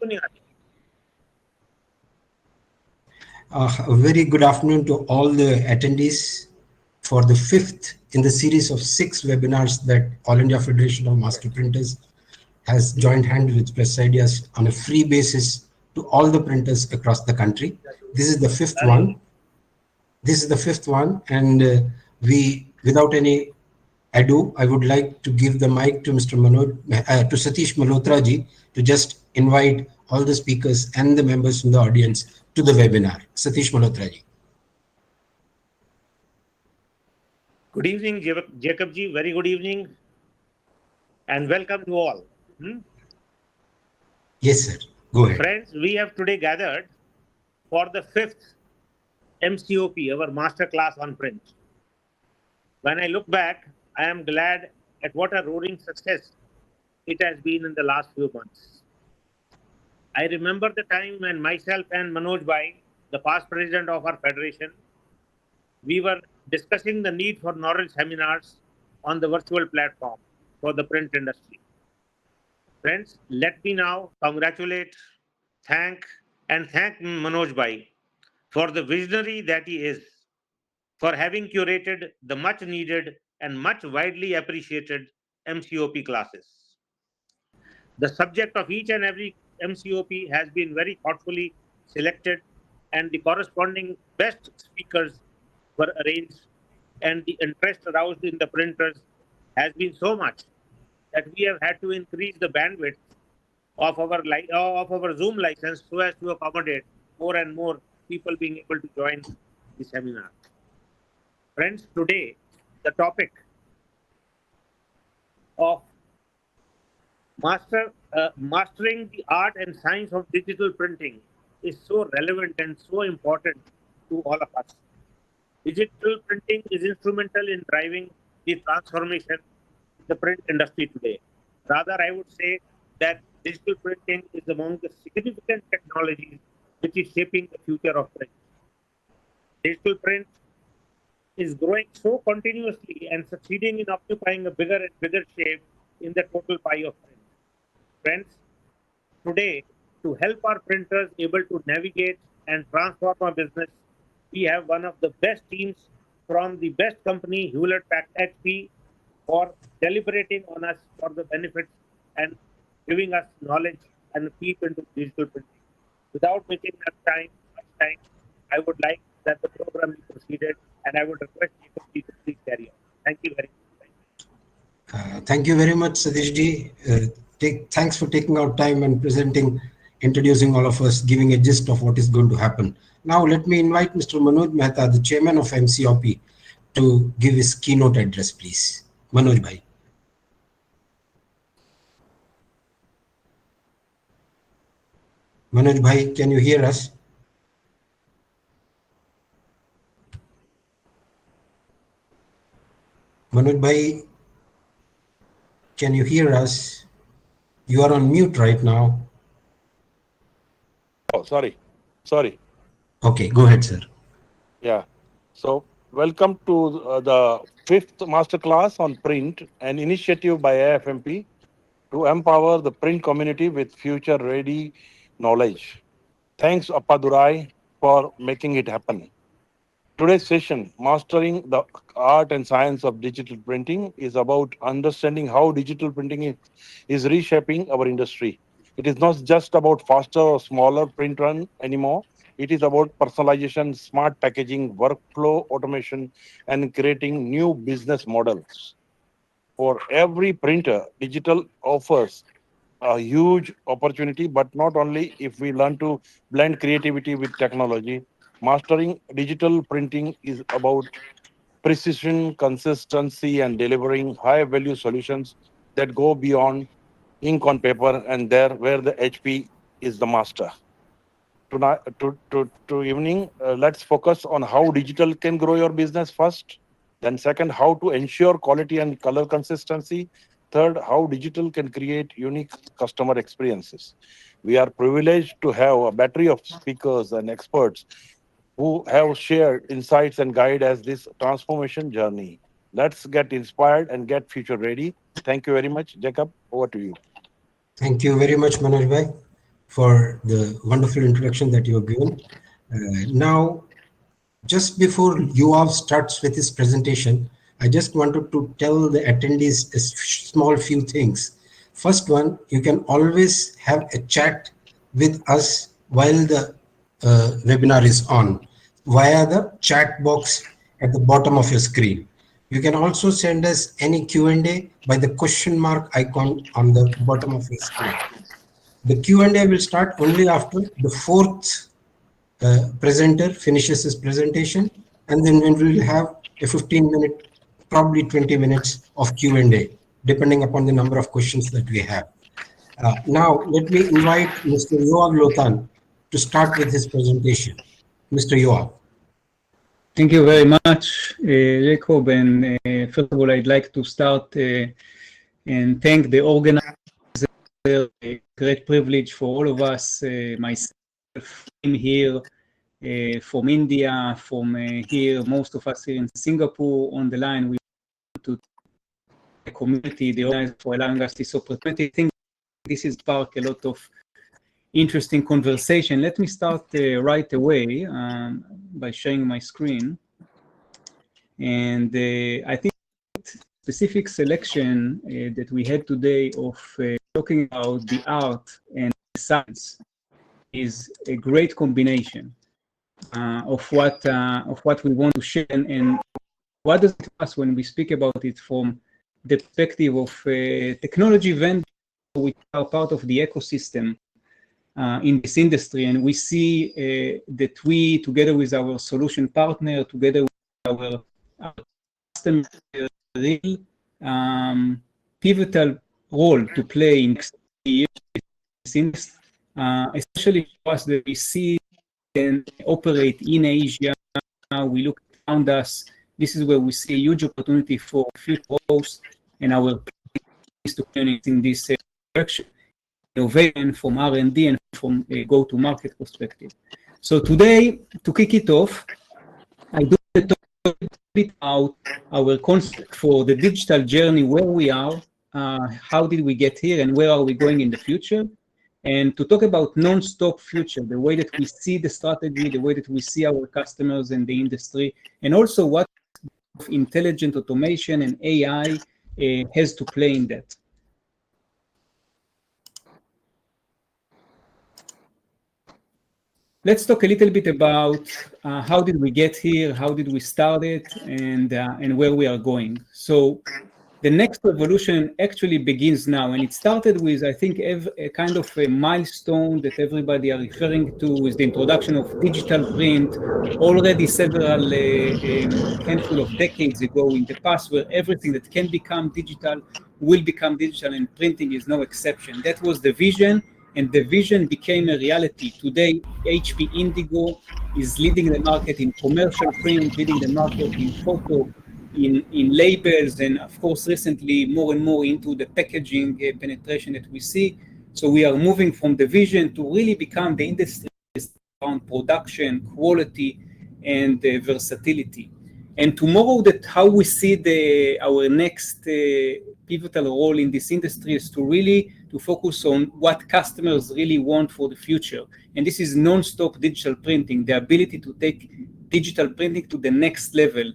नहीं आ रही। A very good afternoon to all the attendees for the fifth in the series of 6 webinars that All India Federation of Master Printers has joined hands with PRESSIdeas on a free basis to all the printers across the country. This is the fifth one. And without any ado, I would like to give the mic to to Satish Malhotra ji to just invite all the speakers and the members from the audience to the webinar. Satish Malhotra ji. Good evening, Jacob ji. Very good evening, and welcome to all. Yes, sir. Go ahead. Friends, we have today gathered for the fifth MCOP, our master class on print. When I look back, I am glad at what a roaring success it has been in the last few months. I remember the time when myself and Manoj Bhai, the past president of our federation, we were discussing the need for knowledge seminars on the virtual platform for the print industry. Friends, let me now congratulate, thank Manoj Bhai for the visionary that he is, for having curated the much needed and much widely appreciated MCOP classes. The subject of each and every MCOP has been very thoughtfully selected, and the corresponding best speakers were arranged, and the interest aroused in the printers has been so much that we have had to increase the bandwidth of our Zoom license so as to accommodate more and more people being able to join the seminar. Friends, today the topic of mastering the art and science of digital printing is so relevant and so important to all of us. Digital printing is instrumental in driving the transformation in the print industry today. Rather, I would say that digital printing is among the significant technologies which is shaping the future of print. Digital print is growing so continuously and succeeding in occupying a bigger and bigger shape in the total pie of print. Friends, today, to help our printers able to navigate and transform our business, we have one of the best teams from the best company, Hewlett Packard HP, for deliberating on us for the benefits and giving us knowledge and peep into digital printing. Without making much time, I would like that the program be proceeded, and I would request Jacob ji to please carry on. Thank you very much. Thank you very much, Satish ji. Thanks for taking out time and introducing all of us, giving a gist of what is going to happen. Now, let me invite Mr. Manoj Mehta, the chairman of MCOP, to give his keynote address, please. Manoj bhai. Manoj bhai, can you hear us? Manoj bhai, can you hear us? You are on mute right now. Oh, sorry. Okay, go ahead, sir. Yeah. So, welcome to the fifth masterclass on print, an initiative by AIFMP to empower the print community with future-ready knowledge. Thanks, Appadurai, for making it happen. Today's session, Mastering the Art and Science of Digital Printing, is about understanding how digital printing is reshaping our industry. It is not just about faster or smaller print run anymore. It is about personalization, smart packaging, workflow automation, and creating new business models. For every printer, digital offers a huge opportunity, but not only if we learn to blend creativity with technology. Mastering digital printing is about precision, consistency, and delivering high value solutions that go beyond ink on paper and there where the HP is the master. Tonight, to evening, let's focus on how digital can grow your business first. Then second, how to ensure quality and color consistency. Third, how digital can create unique customer experiences. We are privileged to have a battery of speakers and experts who have shared insights and guide us this transformation journey. Let's get inspired and get future ready. Thank you very much. Jacob, over to you. Thank you very much, Manoj bhai. for the wonderful introduction that you have given. Now, just before Yoav starts with his presentation, I just wanted to tell the attendees a small few things. First one, you can always have a chat with us while the webinar is on via the chat box at the bottom of your screen. You can also send us any Q&A by the question mark icon on the bottom of your screen. The Q&A will start only after the fourth presenter finishes his presentation, and then we will have a 15-minute, probably 20 minutes of Q&A, depending upon the number of questions that we have. Now, let me invite Mr. Yoav Lotan to start with his presentation. Mr. Yoav. Thank you very much, Jacob. And first of all, I'd like to start and thank the organizer. A great privilege for all of us, myself, in here, from India, from here, most of us here in Singapore on the line. We want to thank the community, the organizer, for allowing us this opportunity. I think this is spark a lot of interesting conversation. Let me start right away by sharing my screen. And I think specific selection that we had today of talking about the art and science is a great combination of what we want to share, and what does it to us when we speak about it from the perspective of technology vendors, which are part of the ecosystem in this industry. And we see that we, together with our solution partner, together with our customers, real pivotal role to play in this industry, especially for us that we see and operate in Asia. We look around us. This is where we see a huge opportunity for future growth, and our is to plan in this direction, innovation from R&D and from a go-to-market perspective. So today, to kick it off, I do talk a bit about our concept for the digital journey, where we are, how did we get here, and where are we going in the future, and to talk about non-stop future, the way that we see the strategy, the way that we see our customers and the industry, and also what intelligent automation and AI has to play in that. Let's talk a little bit about how did we get here, how did we start it, and where we are going. So the next revolution actually begins now, and it started with, I think, a kind of a milestone that everybody are referring to, with the introduction of digital print already several handful of decades ago in the past, where everything that can become digital will become digital, and printing is no exception. That was the vision, and the vision became a reality. Today, HP Indigo is leading the market in commercial print, leading the market in photo, in labels, and of course recently more and more into the packaging penetration that we see. So we are moving from the vision to really become the industry around production, quality, and versatility. And tomorrow, that how we see our next pivotal role in this industry is to really focus on what customers really want for the future. And this is non-stop digital printing, the ability to take digital printing to the next level.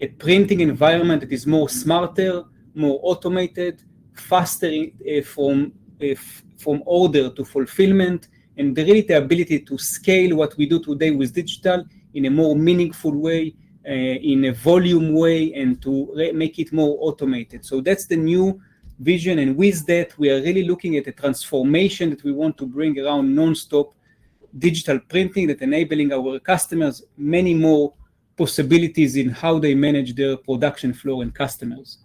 A printing environment that is more smarter, more automated, faster from order to fulfillment, and really the ability to scale what we do today with digital in a more meaningful way, in a volume way, and to make it more automated. So that's the new vision, and with that, we are really looking at a transformation that we want to bring around non-stop digital printing, that enabling our customers many more possibilities in how they manage their production flow and customers.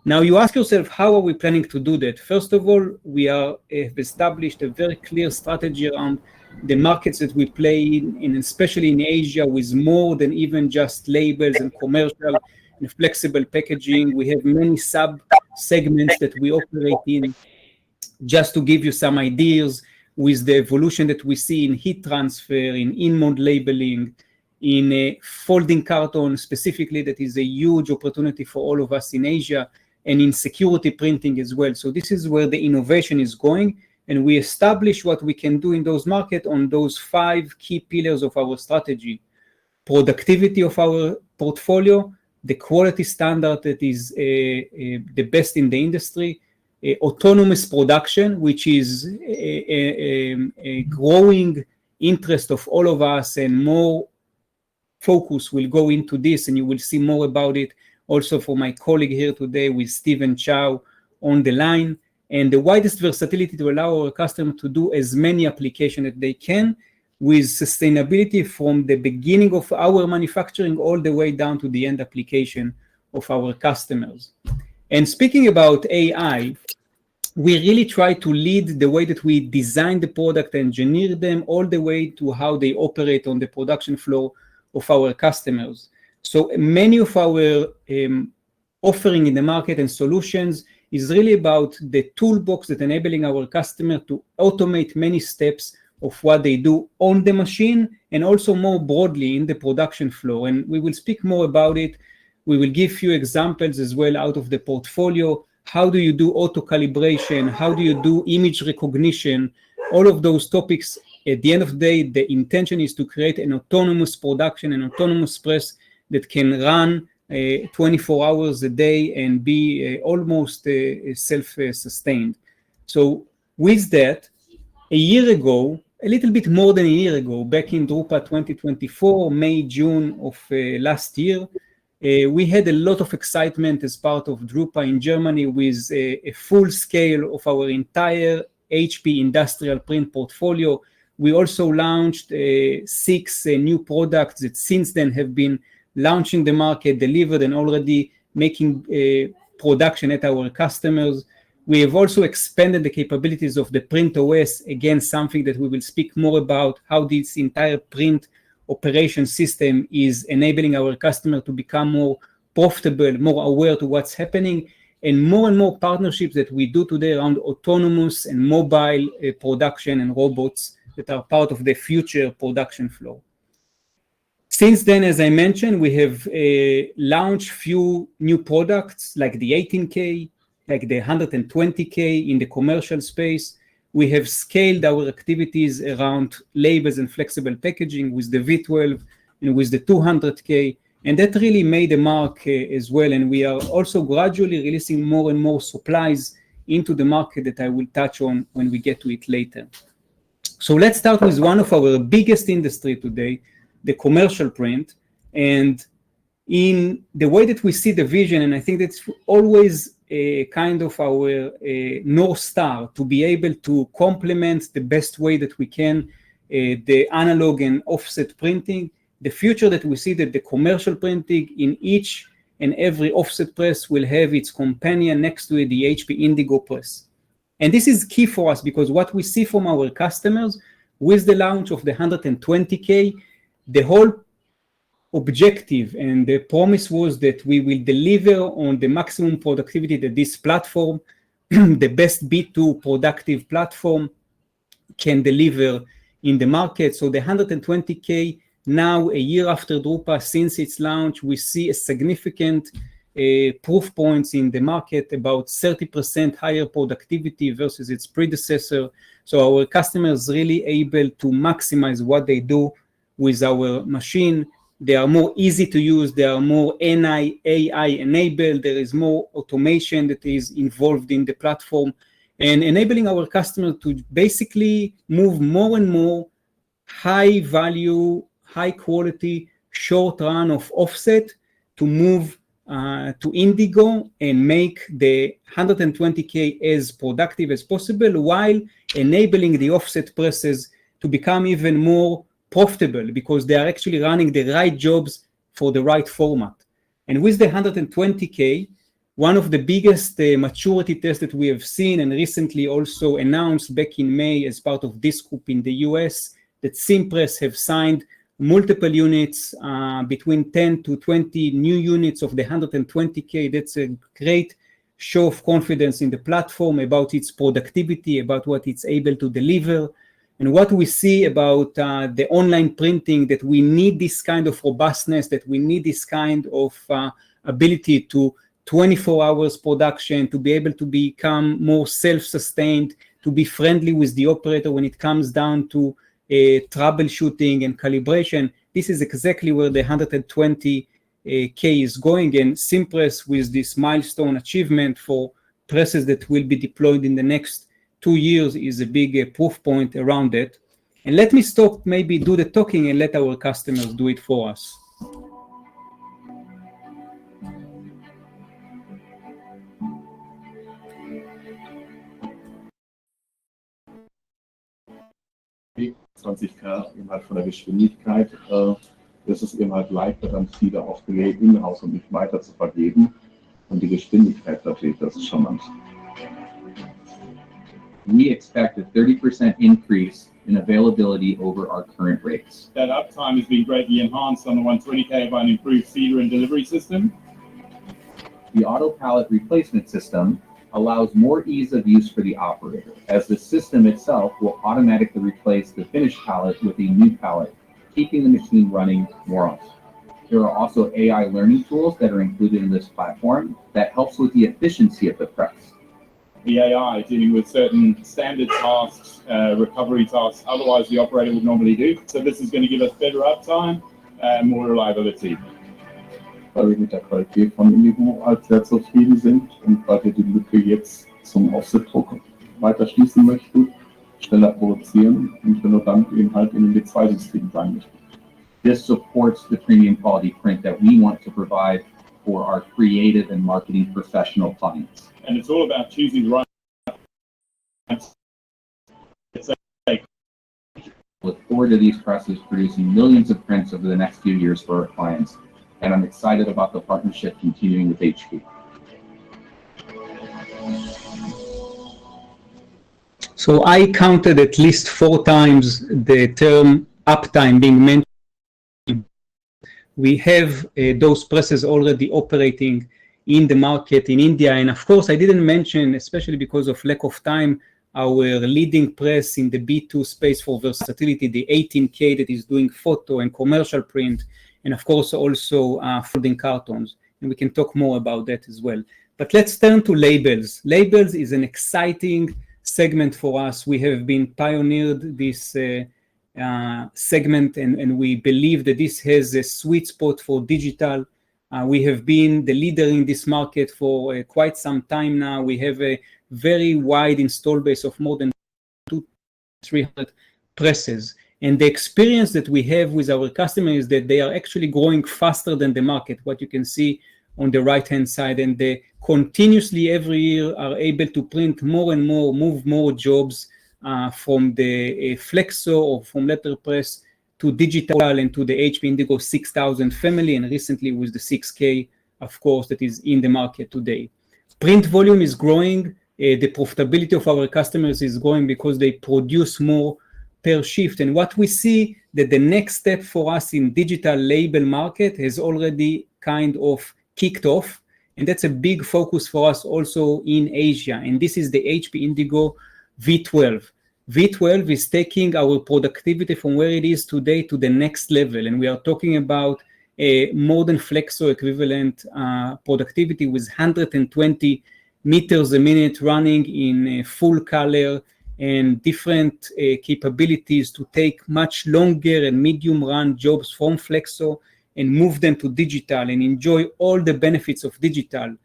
Now you ask yourself, how are we planning to do that? First of all, we have established a very clear strategy around the markets that we play in, and especially in Asia, with more than even just labels and commercial and flexible packaging. We have many sub-segments that we operate in. Just to give you some ideas, with the evolution that we see in heat transfer, in in-mode labeling, in a folding carton specifically, that is a huge opportunity for all of us in Asia, and in security printing as well. So this is where the innovation is going, and we establish what we can do in those markets on those 5 key pillars of our strategy: productivity of our portfolio, the quality standard that is the best in the industry, autonomous production, which is a growing interest of all of us, and more focus will go into this, and you will see more about it also for my colleague here today with Stephen Chow on the line, and the widest versatility to allow our customer to do as many applications as they can, with sustainability from the beginning of our manufacturing all the way down to the end application of our customers. And speaking about AI, we really try to lead the way that we design the product, engineer them, all the way to how they operate on the production floor of our customers. So many of our offering in the market and solutions is really about the toolbox that enabling our customer to automate many steps of what they do on the machine, and also more broadly in the production floor. And we will speak more about it. We will give few examples as well out of the portfolio. How do you do auto calibration? How do you do image recognition? All of those topics, at the end of the day, the intention is to create an autonomous production, an autonomous press that can run 24 hours a day and be almost self-sustained. So with that, a year ago, a little bit more than a year ago, back in Drupa 2024, May, June of last year, we had a lot of excitement as part of Drupa in Germany with a full scale of our entire HP industrial print portfolio. We also launched 6 new products that since then have been launched in the market, delivered, and already making production at our customers. We have also expanded the capabilities of the Print OS, again, something that we will speak more about, how this entire print operation system is enabling our customer to become more profitable, more aware to what's happening, and more partnerships that we do today around autonomous and mobile production and robots that are part of the future production flow. Since then, as I mentioned, we have launched few new products like the 18K, like the 120K in the commercial space. We have scaled our activities around labels and flexible packaging with the V12 and with the 200K, and that really made a mark as well. And we are also gradually releasing more and more supplies into the market that I will touch on when we get to it later. So let's start with one of our biggest industry today, the commercial print. And in the way that we see the vision, and I think that's always a kind of our North Star, to be able to complement the best way that we can the analog and offset printing. The future that we see that the commercial printing in each and every offset press will have its companion next to it, the HP Indigo press. And this is key for us because what we see from our customers with the launch of the 120K, the whole objective and the promise was that we will deliver on the maximum productivity that this platform, the best B2 productive platform, can deliver in the market. So the 120K, now a year after Drupa, since its launch, we see a significant proof points in the market, about 30% higher productivity versus its predecessor. So our customers really able to maximize what they do with our machine. They are more easy to use. They are more AI enabled. There is more automation that is involved in the platform, and enabling our customers to basically move more and more high value, high quality, short run of offset to move to Indigo and make the 120K as productive as possible, while enabling the offset presses to become even more profitable because they are actually running the right jobs for the right format. And with the 120K, one of the biggest maturity tests that we have seen and recently also announced back in May as part of this group in the US, that Simpress have signed multiple units, between 10 to 20 new units of the 120K. That's a great show of confidence in the platform about its productivity, about what it's able to deliver. And what we see about the online printing, that we need this kind of robustness, that we need this kind of ability to 24 hours production, to be able to become more self-sustained, to be friendly with the operator when it comes down to troubleshooting and calibration. This is exactly where the 120K is going, and Cimpress, with this milestone achievement for presses that will be deployed in the next 2 years, is a big proof point around it. And let me stop, maybe do the talking, and let our customers do it for us. Eben halt von der Geschwindigkeit, das ist eben halt leichter, dann viele aufs Gerät in-house und nicht weiter zu vergeben. Und die Geschwindigkeit natürlich, das ist charmant. We expect a 30% increase in availability over our current rates. That uptime has been greatly enhanced on the 120K by an improved feeder and delivery system. The auto pallet replacement system allows more ease of use for the operator, as the system itself will automatically replace the finished pallet with a new pallet, keeping the machine running more often. There are also AI learning tools that are included in this platform that helps with the efficiency of the press. The AI dealing with certain standard tasks, recovery tasks, otherwise the operator would normally do. So this is going to give us better uptime and more reliability. Weil wir mit der Qualität von Indigo als sehr zufrieden sind und weil wir die Lücke jetzt zum Offset-Druck weiter schließen möchten, schneller produzieren und wir nur dann eben halt in den D2-System sein möchten. This supports the premium quality print that we want to provide for our creative and marketing professional clients. And it's all about choosing the right. Look forward to these presses producing millions of prints over the next few years for our clients, and I'm excited about the partnership continuing with HP. So I counted at least 4 times the term uptime being mentioned. We have those presses already operating in the market in India. And of course, I didn't mention, especially because of lack of time, our leading press in the B2 space for versatility, the 18K that is doing photo and commercial print, and of course also folding cartons. And we can talk more about that as well. But let's turn to labels. Labels is an exciting segment for us. We have been pioneered this segment, and we believe that this has a sweet spot for digital. We have been the leader in this market for quite some time now. We have a very wide install base of more than 200-300 presses. And the experience that we have with our customers is that they are actually growing faster than the market, what you can see on the right-hand side. And they continuously every year are able to print more and more, move more jobs from the Flexo or from letterpress to digital and to the HP Indigo 6000 family, and recently with the 6K, of course, that is in the market today. Print volume is growing. The profitability of our customers is growing because they produce more per shift. And what we see that the next step for us in digital label market has already kind of kicked off. And that's a big focus for us also in Asia. And this is the HP Indigo V12. V12 is taking our productivity from where it is today to the next level. And we are talking about a modern Flexo equivalent productivity with 120 meters a minute running in full color and different capabilities to take much longer and medium run jobs from Flexo and move them to digital and enjoy all the benefits of digital.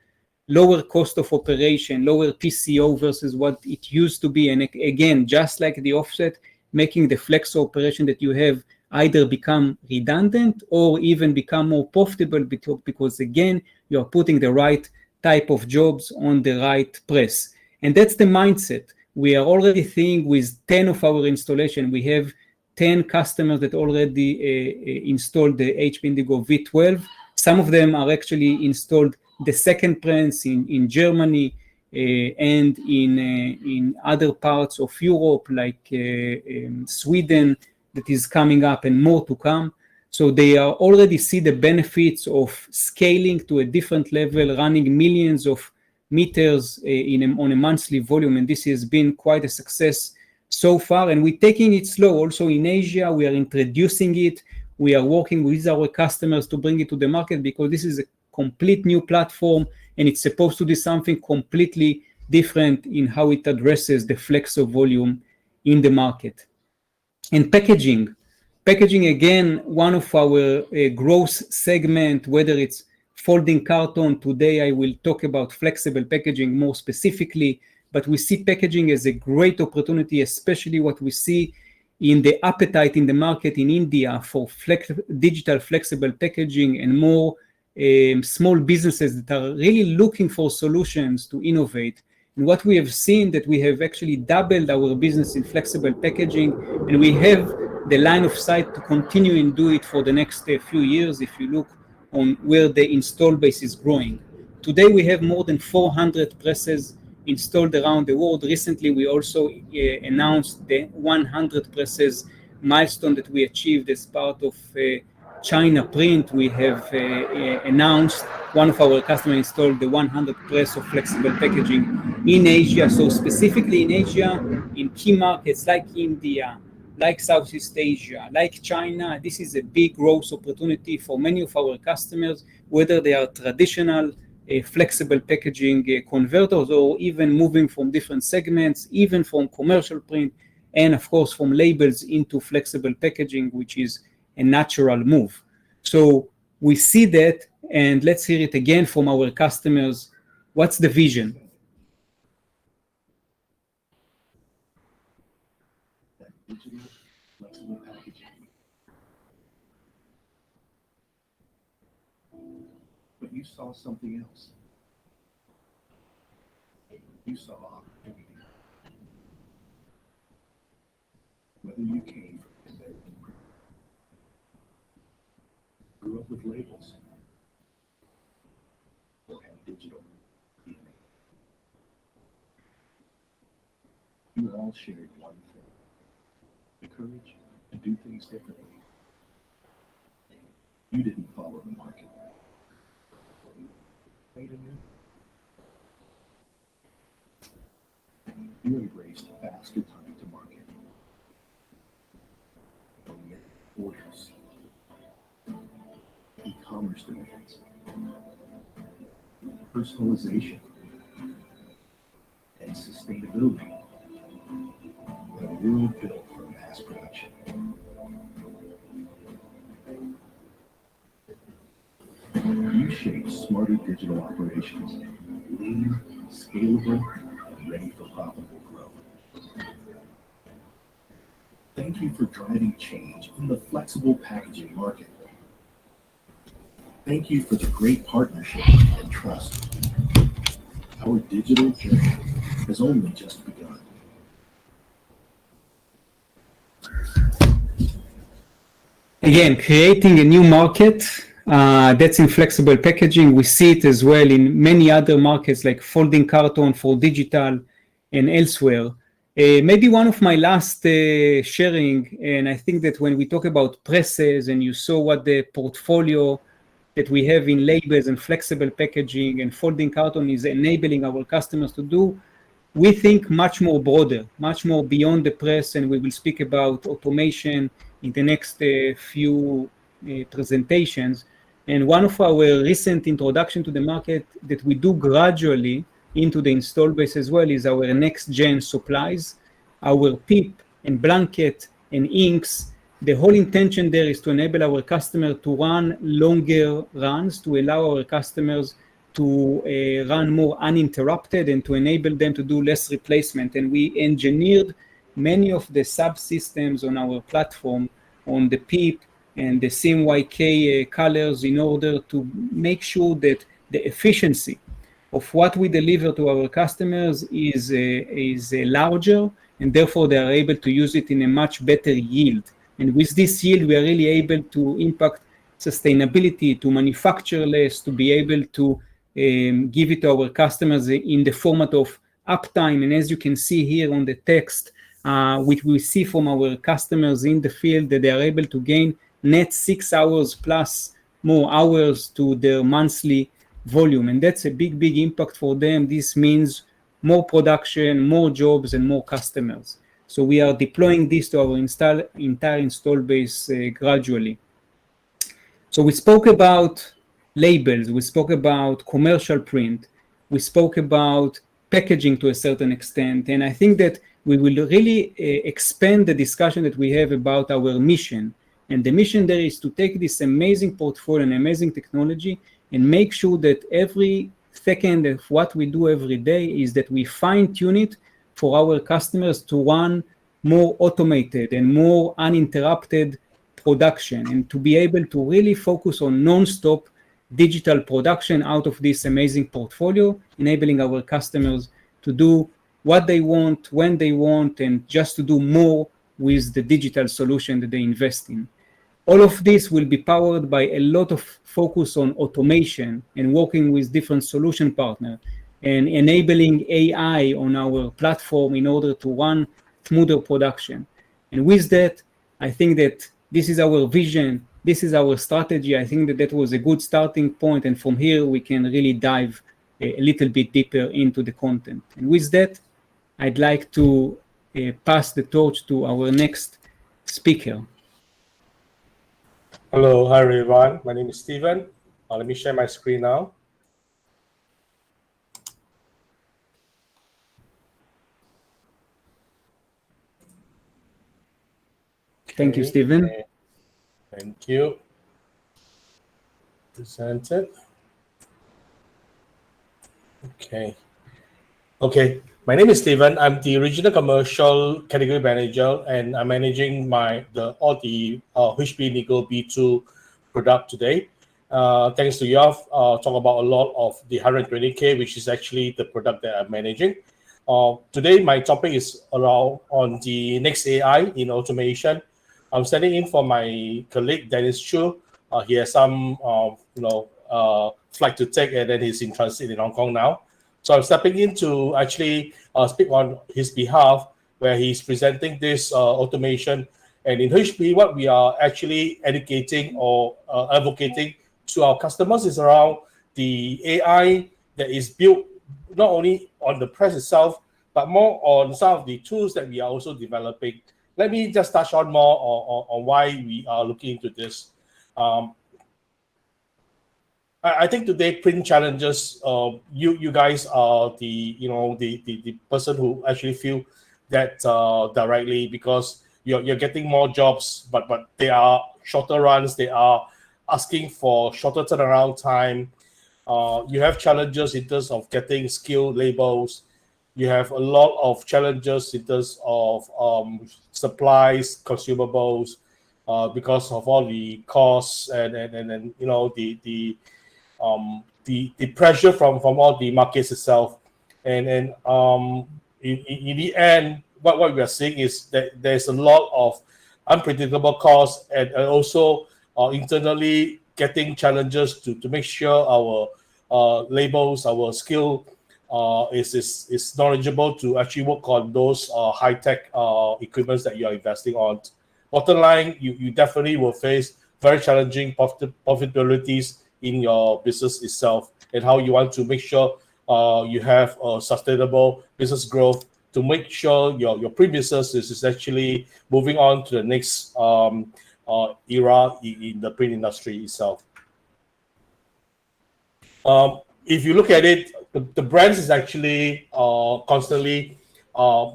Lower cost of operation, lower TCO versus what it used to be. And again, just like the offset, making the Flexo operation that you have either become redundant or even become more profitable because again, you're putting the right type of jobs on the right press. And that's the mindset. We are already seeing with 10 of our installation, we have 10 customers that already installed the HP Indigo V12. Some of them are actually installed the second press in Germany and in other parts of Europe, like Sweden, that is coming up and more to come. So they are already see the benefits of scaling to a different level, running millions of meters on a monthly volume. And this has been quite a success so far. And we're taking it slow. Also in Asia, we are introducing it. We are working with our customers to bring it to the market because this is a complete new platform and it's supposed to do something completely different in how it addresses the flexo volume in the market. And packaging again, one of our growth segment, whether it's folding carton. Today I will talk about flexible packaging more specifically, but we see packaging as a great opportunity, especially what we see in the appetite in the market in India for digital flexible packaging, and more small businesses that are really looking for solutions to innovate. And what we have seen, that we have actually doubled our business in flexible packaging, and we have the line of sight to continue and do it for the next few years if you look on where the install base is growing. Today we have more than 400 presses installed around the world. Recently we also announced the 100 presses milestone that we achieved as part of China Print. We have announced one of our customers installed the 100 press of flexible packaging in Asia. So specifically in Asia, in key markets like India, like Southeast Asia, like China, this is a big growth opportunity for many of our customers, whether they are traditional flexible packaging converters, or even moving from different segments, even from commercial print, and of course from labels into flexible packaging, which is a natural move. So we see that, and let's hear it again from our customers. What's the vision? Digital flexible packaging. But you saw something else. You saw opportunity. Whether you came from American print, grew up with labels, or had digital DNA, you all shared one thing: the courage to do things differently. You didn't follow the market. Wait a minute. You embraced faster time to market. Orders, e-commerce demands, personalization, and sustainability. A world built for mass production. You shaped smarter digital operations, lean, scalable, and ready for profitable growth. Thank you for driving change in the flexible packaging market. Thank you for the great partnership and trust. Our digital journey has only just begun. Again, creating a new market that's in flexible packaging. We see it as well in many other markets like folding carton for digital and elsewhere. Maybe one of my last sharing, and I think that when we talk about presses and you saw what the portfolio that we have in labels and flexible packaging and folding carton is enabling our customers to do, we think much more broader, much more beyond the press, and we will speak about automation in the next few presentations. And one of our recent introduction to the market that we do gradually into the install base as well is our next gen supplies, our PIP and blanket and inks. The whole intention there is to enable our customer to run longer runs, to allow our customers to run more uninterrupted and to enable them to do less replacement. And we engineered many of the subsystems on our platform, on the PIP and the CMYK colors, in order to make sure that the efficiency of what we deliver to our customers is larger, and therefore they are able to use it in a much better yield. And with this yield, we are really able to impact sustainability, to manufacture less, to be able to give it to our customers in the format of uptime. And as you can see here on the text, which we see from our customers in the field, that they are able to gain net 6 hours plus more hours to their monthly volume. And that's a big impact for them. This means more production, more jobs, and more customers. So we are deploying this to our entire install base gradually. So we spoke about labels, we spoke about commercial print, we spoke about packaging to a certain extent. And I think that we will really expand the discussion that we have about our mission. And the mission there is to take this amazing portfolio and amazing technology and make sure that every second of what we do every day is that we fine-tune it for our customers to run more automated and more uninterrupted production, and to be able to really focus on non-stop digital production out of this amazing portfolio, enabling our customers to do what they want, when they want, and just to do more with the digital solution that they invest in. All of this will be powered by a lot of focus on automation and working with different solution partners and enabling AI on our platform in order to run smoother production. And with that, I think that this is our vision, this is our strategy. I think that that was a good starting point, and from here we can really dive a little bit deeper into the content. And with that, I'd like to pass the torch to our next speaker. Hello, hi everyone. My name is Steven. Let me share my screen now. Thank you, Steven. Thank you. Present it. Okay. My name is Steven. I'm the regional commercial category manager, and I'm managing all the HP Nickel B2 product today. Thanks to Yoav, talk about a lot of the 120K, which is actually the product that I'm managing. Today, my topic is around on the next AI in automation. I'm standing in for my colleague Dennis Chu. He has some flight to take, and then he's in transit in Hong Kong now. So I'm stepping in to actually speak on his behalf, where he's presenting this automation. And in HP, what we are actually educating or advocating to our customers is around the AI that is built not only on the press itself, but more on some of the tools that we are also developing. Let me just touch on more on why we are looking into this. I think today print challenges. You guys are the person who actually feel that directly, because you're getting more jobs, but they are shorter runs. They are asking for shorter turnaround time. You have challenges in terms of getting skill labels. You have a lot of challenges in terms of supplies, consumables, because of all the costs and the pressure from all the markets itself. And in the end, what we are seeing is that there's a lot of unpredictable costs, and also internally getting challenges to make sure our labels, our skill is knowledgeable to actually work on those high-tech equipments that you are investing on. Bottom line, you definitely will face very challenging profitabilities in your business itself, and how you want to make sure you have a sustainable business growth to make sure your pre-business is actually moving on to the next era in the print industry itself. If you look at it, the brands is actually constantly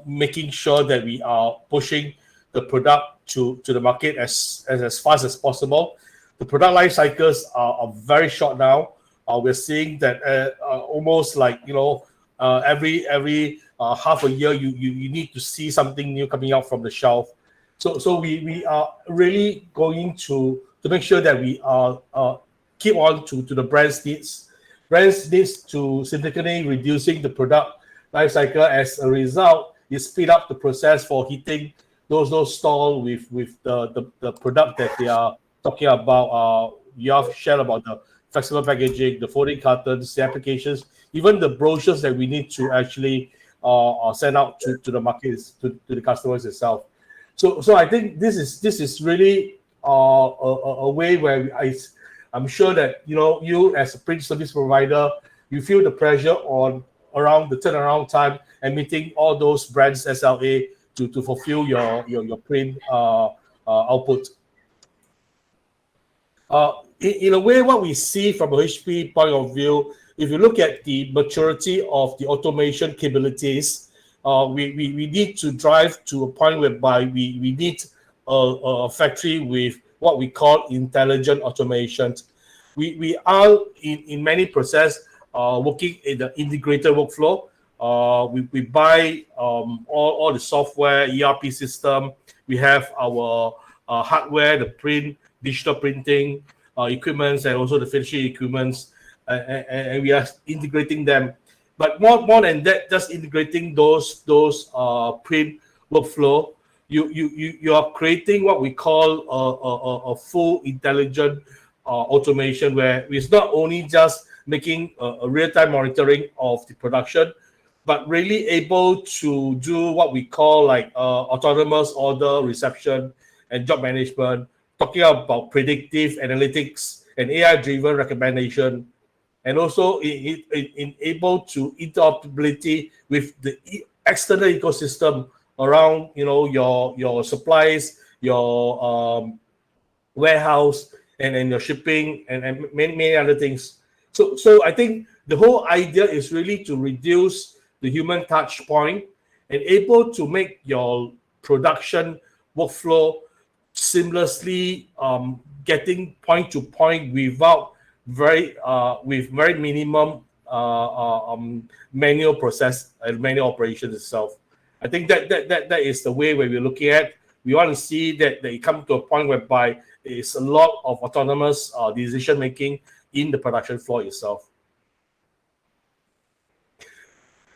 making sure that we are pushing the product to the market as fast as possible. The product life cycles are very short now. We're seeing that almost like every half a year you need to see something new coming out from the shelf. So we are really going to make sure that we keep on to the brand's needs. Brands needs to significantly reducing the product life cycle. As a result, you speed up the process for hitting those stall with the product that they are talking about. You have shared about the flexible packaging, the folding cartons, the applications, even the brochures that we need to actually send out to the markets, to the customers itself. So I think this is really a way where I'm sure that you as a print service provider, you feel the pressure around the turnaround time and meeting all those brands SLA to fulfill your print output. In a way, what we see from a HP point of view if you look at the maturity of the automation capabilities, we need to drive to a point whereby we need a factory with what we call intelligent automation. We are in many process working in the integrated workflow. We buy all the software, ERP system. We have our hardware, the digital printing equipments, and also the finishing equipments, and we are integrating them. But more than that, just integrating those print workflow, you are creating what we call a full intelligent automation, where it's not only just making a real-time monitoring of the production, but really able to do what we call like autonomous order reception and job management, talking about predictive analytics and AI-driven recommendation, and also able to interoperability with the external ecosystem around, your supplies, your warehouse, and your shipping, and many other things. So I think the whole idea is really to reduce the human touch point and able to make your production workflow seamlessly getting point to point without with very minimum manual process and manual operations itself. I think that is the way where we're looking at. We want to see that they come to a point whereby there is a lot of autonomous decision making in the production floor itself.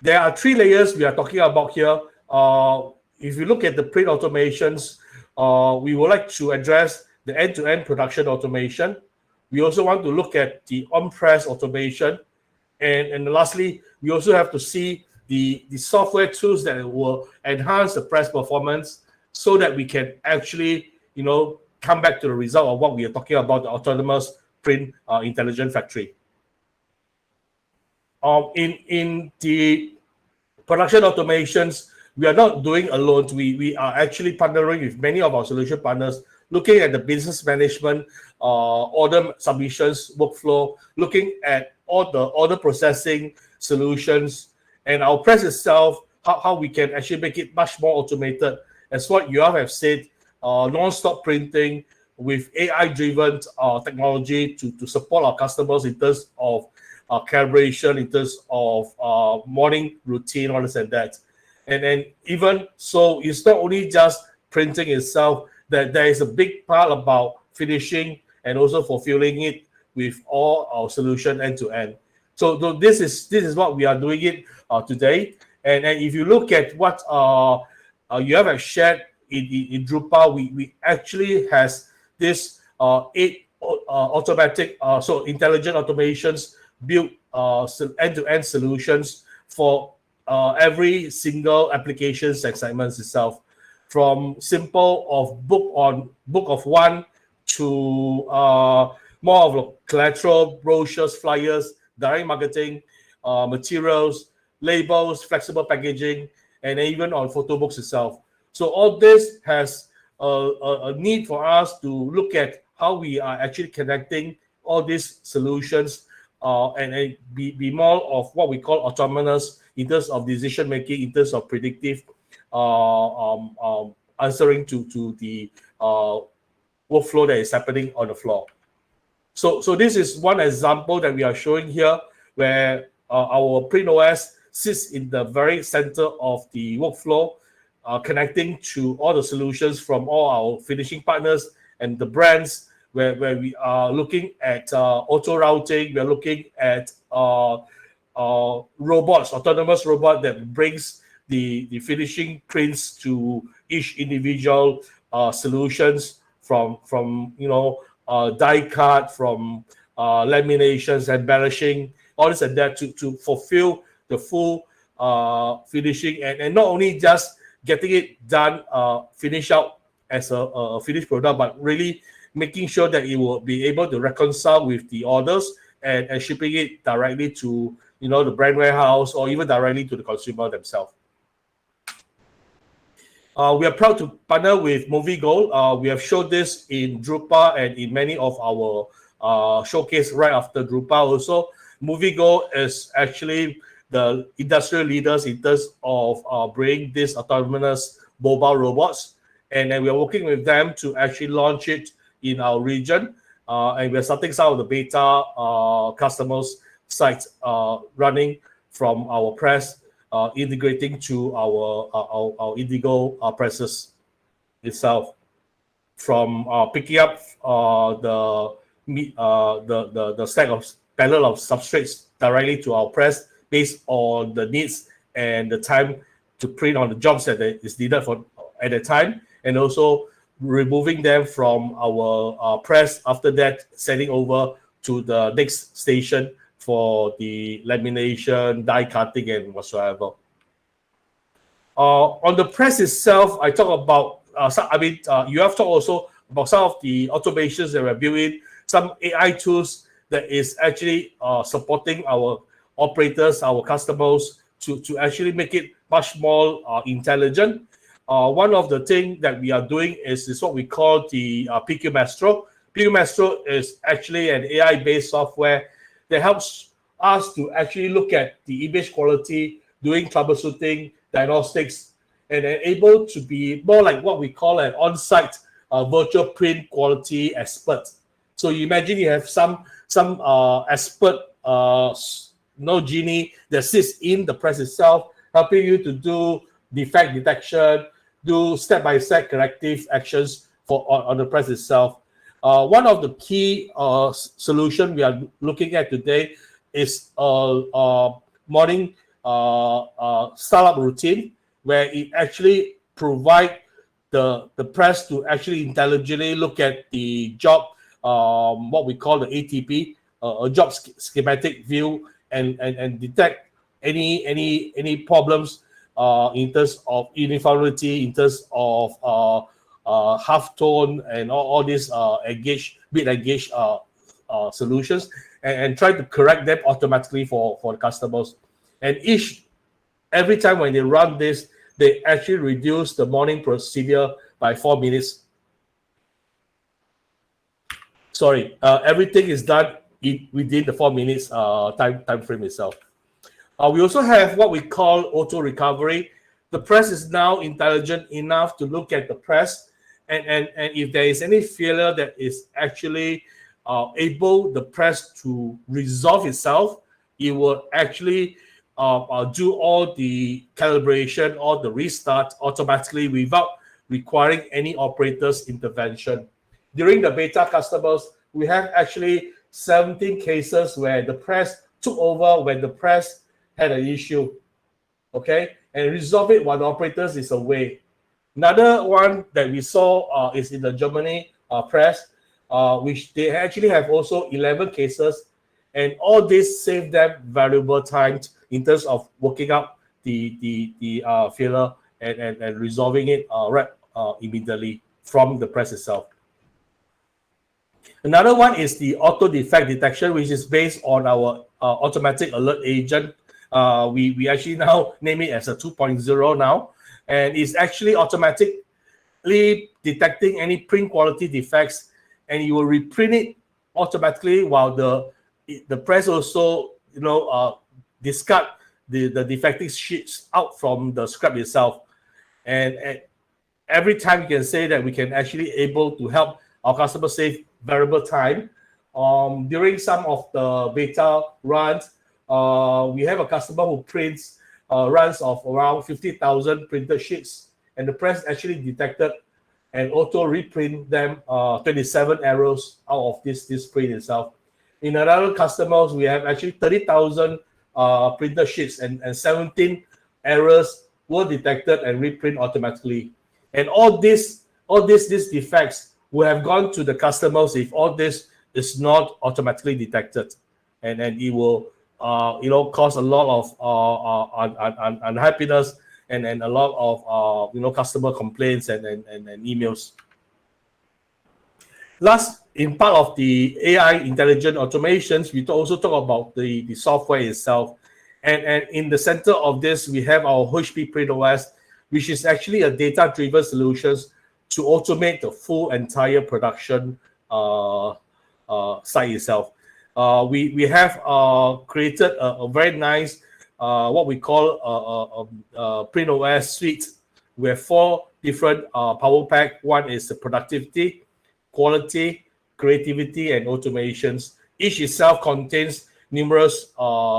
There are 3 layers we are talking about here. If you look at the print automations, we would like to address the end-to-end production automation. We also want to look at the on-press automation. And lastly, we also have to see the software tools that will enhance the press performance so that we can actually, come back to the result of what we are talking about, the autonomous print intelligent factory. In the production automations, we are not doing alone. We are actually partnering with many of our solution partners, looking at the business management, order submissions, workflow, looking at all the order processing solutions, and our press itself, how we can actually make it much more automated. As what you all have said, non-stop printing with AI-driven technology to support our customers in terms of calibration, in terms of morning routine, all this and that. And then even so, it's not only just printing itself, that there is a big part about finishing and also fulfilling it with all our solution end to end. So this is what we are doing it today. And if you look at what you have shared in Drupal, we actually has this 8 automatic intelligent automations built end-to-end solutions for every single applications and segments itself, from simple of book of one to more of collateral, brochures, flyers, direct marketing, materials, labels, flexible packaging, and even on photo books itself. So all this has a need for us to look at how we are actually connecting all these solutions and be more of what we call autonomous in terms of decision making, in terms of predictive answering to the workflow that is happening on the floor. So this is one example that we are showing here, where our Print OS sits in the very center of the workflow, connecting to all the solutions from all our finishing partners and the brands, where we are looking at auto routing. We are looking at robots, autonomous robot that brings the finishing prints to each individual solutions, from die cut, from laminations, embellishing, all this and that to fulfill the full finishing, and not only just getting it done, finish out as a finished product, but really making sure that it will be able to reconcile with the orders and shipping it directly to the brand warehouse or even directly to the consumer themselves. We are proud to partner with Movie Gold. We have showed this in Drupal and in many of our showcase right after Drupal also. Movigo is actually the industrial leaders in terms of bringing these autonomous mobile robots, and then we are working with them to actually launch it in our region, and we're starting some of the beta customers sites running from our press, integrating to our Indigo presses itself, from picking up the stack of panel of substrates directly to our press based on the needs and the time to print on the jobs that is needed for at the time, and also removing them from our press, after that sending over to the next station for the lamination, die cutting, and whatsoever. On the press itself, I talk about you have talked also about some of the automations that we're building, some AI tools that is actually supporting our operators, our customers, to actually make it much more intelligent. One of the things that we are doing is what we call the PQ Maestro. PQ Maestro is actually an AI-based software that helps us to actually look at the image quality, doing troubleshooting, diagnostics, and then able to be more like what we call an on-site virtual print quality expert. So you imagine you have some expert, genie that sits in the press itself, helping you to do defect detection, do step-by-step corrective actions on the press itself. One of the key solution we are looking at today is morning startup routine, where it actually provide the press to actually intelligently look at the job, what we call the ATP, a job schematic view, and detect any problems in terms of uniformity, in terms of half tone, and all these bit engaged solutions, and try to correct them automatically for the customers. And every time when they run this, they actually reduce the morning procedure by 4 minutes. Sorry, everything is done within the 4 minutes time frame itself. We also have what we call auto recovery. The press is now intelligent enough to look at the press, and if there is any failure that is actually able the press to resolve itself, it will actually do all the calibration or the restart automatically without requiring any operator's intervention. During the beta customers, we have actually 17 cases where the press took over when the press had an issue, okay, and resolve it while the operators is away. Another one that we saw is in the Germany press, which they actually have also 11 cases, and all this saved them valuable time in terms of working out the failure and resolving it immediately from the press itself. Another one is the auto defect detection, which is based on our automatic alert agent. We actually now name it as a 2.0 now, and it's actually automatically detecting any print quality defects, and you will reprint it automatically while the press also discard the defective sheets out from the scrap itself. And every time you can say that we can actually able to help our customers save variable time. During some of the beta runs, we have a customer who prints runs of around 50,000 printed sheets, and the press actually detected and auto reprint them 27 errors out of this print itself. In another customers, we have actually 30,000 printed sheets, and 17 errors were detected and reprint automatically. And all these defects will have gone to the customers if all this is not automatically detected, and it will cause a lot of unhappiness and a lot of customer complaints and emails. Last, in part of the AI intelligent automations, we also talk about the software itself, and in the center of this we have our HP Print OS, which is actually a data-driven solutions to automate the full entire production site itself. we have created a very nice what we call Print OS suite. We have 4 different power pack. One is the productivity, quality, creativity, and automations. Each itself contains numerous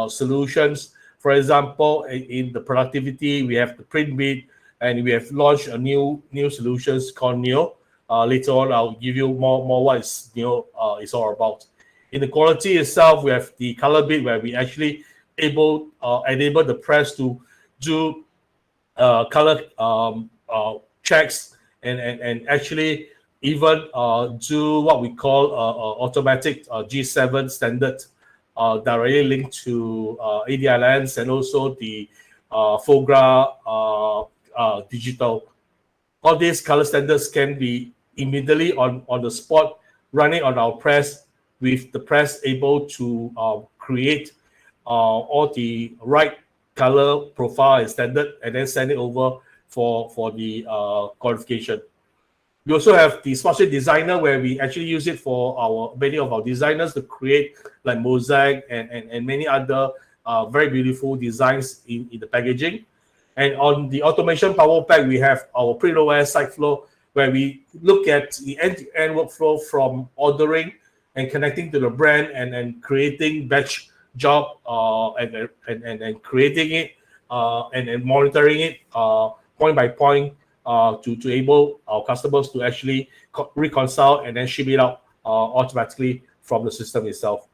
solutions. For example, in the productivity, we have the print beat, and we have launched a new solutions called Neo. Later on, I'll give you more what is Neo is all about. In the quality itself, we have the color beat, where we actually enable the press to do color checks and actually even do what we call automatic G7 standard directly linked to ADI lens and also the FOGRA digital. All these color standards can be immediately on the spot running on our press, with the press able to create all the right color profile and standard, and then send it over for the qualification. We also have the Smart Sheet Designer, where we actually use it for many of our designers to create like mosaic and many other very beautiful designs in the packaging. And on the automation power pack, we have our Print OS site flow, where we look at the end-to-end workflow from ordering and connecting to the brand, and then creating batch job and creating it and monitoring it point by point to enable our customers to actually reconcile and then ship it out automatically from the system itself.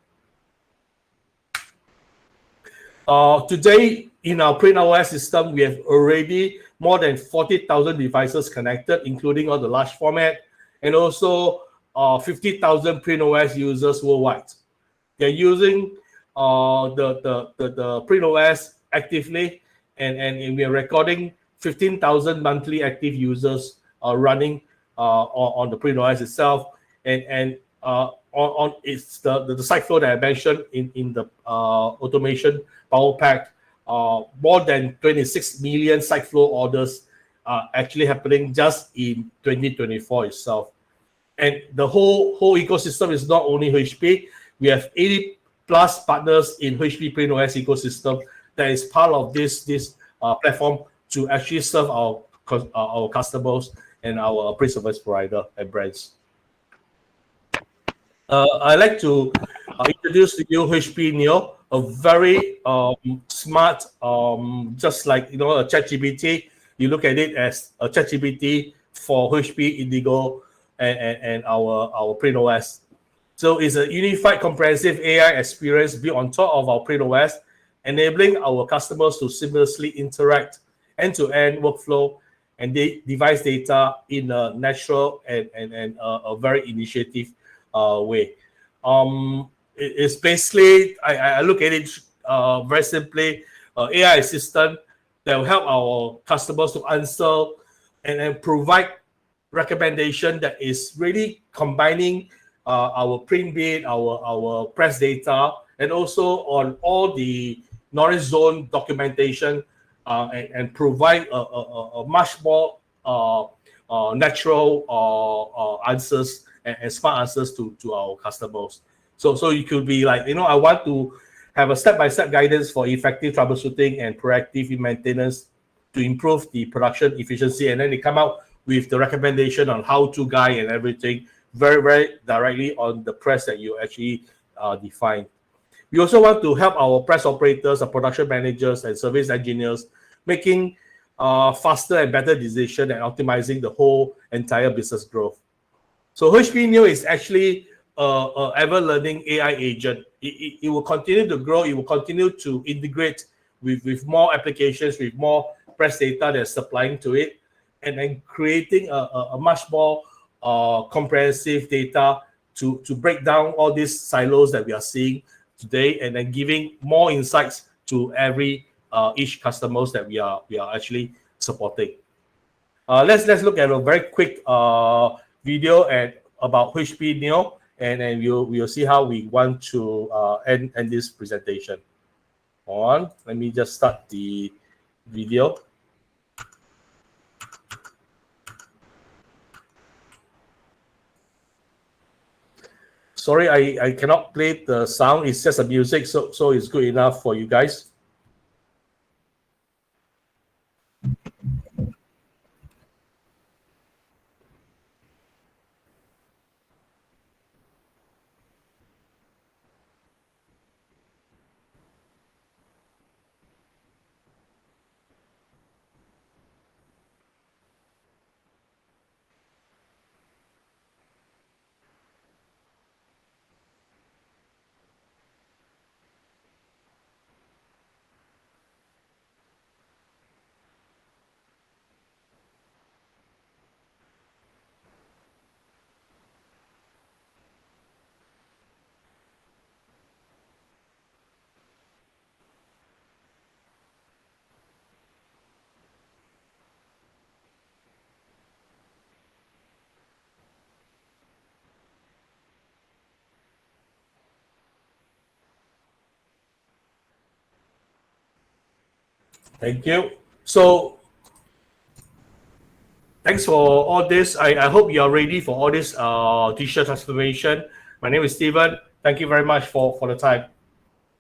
Today, in our Print OS system, we have already more than 40,000 devices connected, including all the large format, and also 50,000 Print OS users worldwide. They're using the Print OS actively, and we are recording 15,000 monthly active users running on the Print OS itself, and on it's the site flow that I mentioned in the automation power pack. More than 26 million site flow orders are actually happening just in 2024 itself. And the whole ecosystem is not only HP. We have 80 plus partners in HP Print OS ecosystem that is part of this platform to actually serve our customers and our print service provider and brands. I'd like to introduce to you HP Neo, a very smart, just like a ChatGPT. You look at it as a ChatGPT for HP Indigo and our Print OS. So it's a unified, comprehensive AI experience built on top of our Print OS, enabling our customers to seamlessly interact end-to-end workflow and device data in a natural and a very initiative way. It's basically, I look at it very simply, AI assistant that will help our customers to answer and provide recommendation that is really combining our print beat, our press data, and also on all the knowledge zone documentation, and provide a much more natural answers and smart answers to our customers. So you could be like, I want to have a step-by-step guidance for effective troubleshooting and proactive maintenance to improve the production efficiency, and then they come out with the recommendation on how to guide and everything very, very directly on the press that you actually define. We also want to help our press operators, our production managers, and service engineers making faster and better decisions and optimizing the whole entire business growth. So HP Neo is actually an ever-learning AI agent. It will continue to grow. It will continue to integrate with more applications, with more press data that's supplying to it, and then creating a much more comprehensive data to break down all these silos that we are seeing today, and then giving more insights to each customers that we are actually supporting. Let's look at a very quick video about HP Neo, and then we'll see how we want to end this presentation. Let me just start the video. So sorry, I cannot play the sound. It's just a music, so it's good enough for you guys. Thank you. So thanks for all this. I hope you are ready for all this digital transformation. My name is Steven. Thank you very much for the time.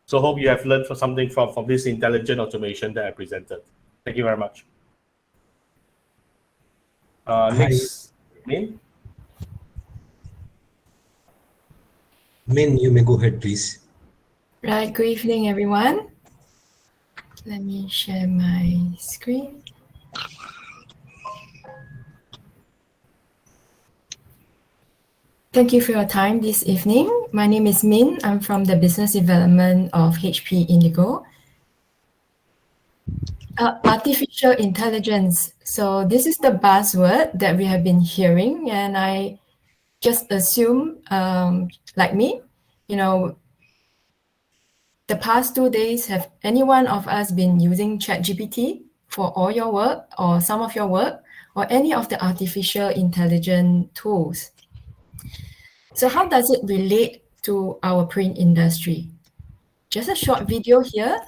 So hope you have learned something from this intelligent automation that I presented. Thank you very much. Next, Min. Min, you may go ahead, please. Right, good evening, everyone. Let me share my screen. Thank you for your time this evening. My name is Min. I'm from the business development of HP Indigo. Artificial intelligence. So this is the buzzword that we have been hearing, and I just assume, like me, the past 2 days, have any one of us been using ChatGPT for all your work or some of your work or any of the artificial intelligence tools? So how does it relate to our print industry? Just a short video here.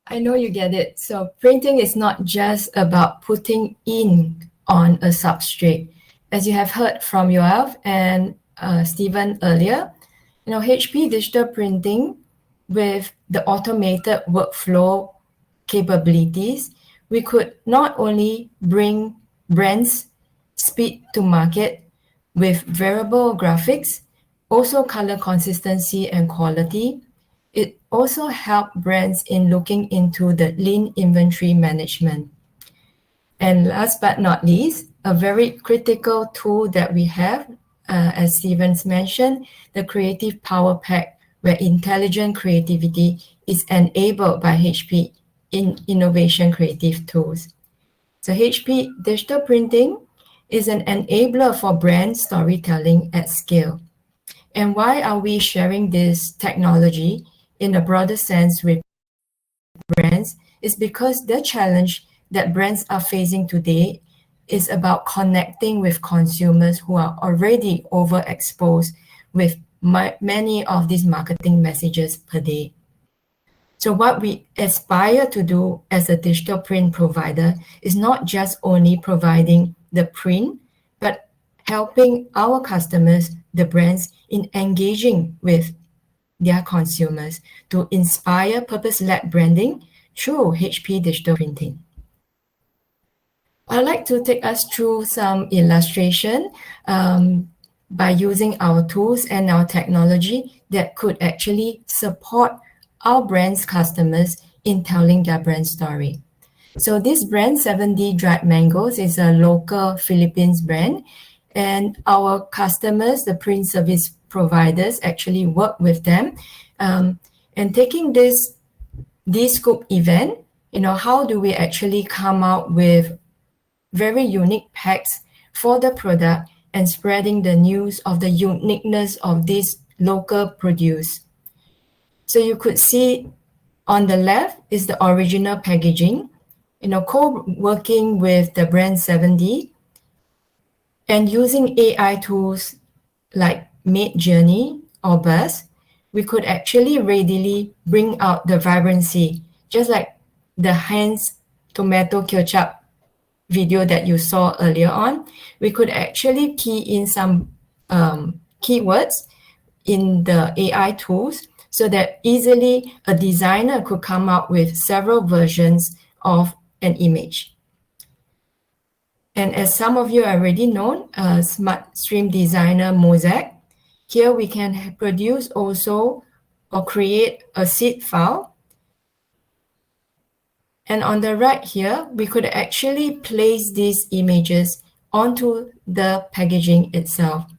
I know you get it. So printing is not just about putting ink on a substrate. As you have heard from Yoav and Stephen earlier, HP digital printing with the automated workflow capabilities, we could not only bring brands speed to market with variable graphics, also color consistency and quality. It also helped brands in looking into the lean inventory management. And last but not least, a very critical tool that we have, as Stevens mentioned, the Creative Power Pack, where intelligent creativity is enabled by HP in innovation creative tools. So HP digital printing is an enabler for brand storytelling at scale. And why are we sharing this technology in a broader sense with brands? Is because the challenge that brands are facing today is about connecting with consumers who are already overexposed with many of these marketing messages per day. So what we aspire to do as a digital print provider is not just only providing the print, but helping our customers, the brands, in engaging with their consumers to inspire purpose-led branding through HP digital printing. I'd like to take us through some illustration by using our tools and our technology that could actually support our brand's customers in telling their brand story. So this brand, 7D Dried Mangoes, is a local Philippines brand, and our customers, the print service providers, actually work with them. And taking this D-Scoop event, how do we actually come out with very unique packs for the product and spreading the news of the uniqueness of this local produce. So you could see on the left is the original packaging, co-working with the brand 7D and using AI tools like Midjourney or Buzz, we could actually readily bring out the vibrancy, just like the Heinz tomato ketchup video that you saw earlier on. We could actually key in some keywords in the AI tools so that easily a designer could come up with several versions of an image. And as some of you already know, Smart Stream Designer Mosaic, here we can produce also or create a seed file. And on the right here, we could actually place these images onto the packaging itself.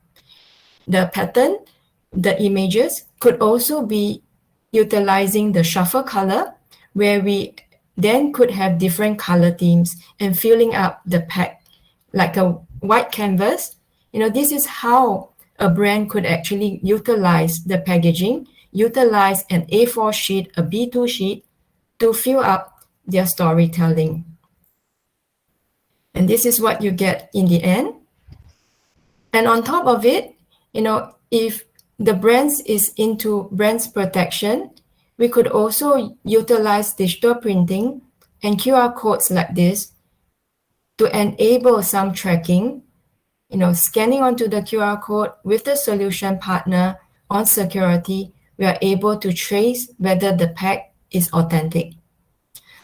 The pattern, the images could also be utilizing the shuffle color, where we then could have different color themes and filling up the pack like a white canvas. This is how a brand could actually utilize the packaging, utilize an A4 sheet, a B2 sheet to fill up their storytelling. And this is what you get in the end. And on top of it, if the brands is into brands protection, we could also utilize digital printing and QR codes like this to enable some tracking, scanning onto the QR code with the solution partner on security, we are able to trace whether the pack is authentic.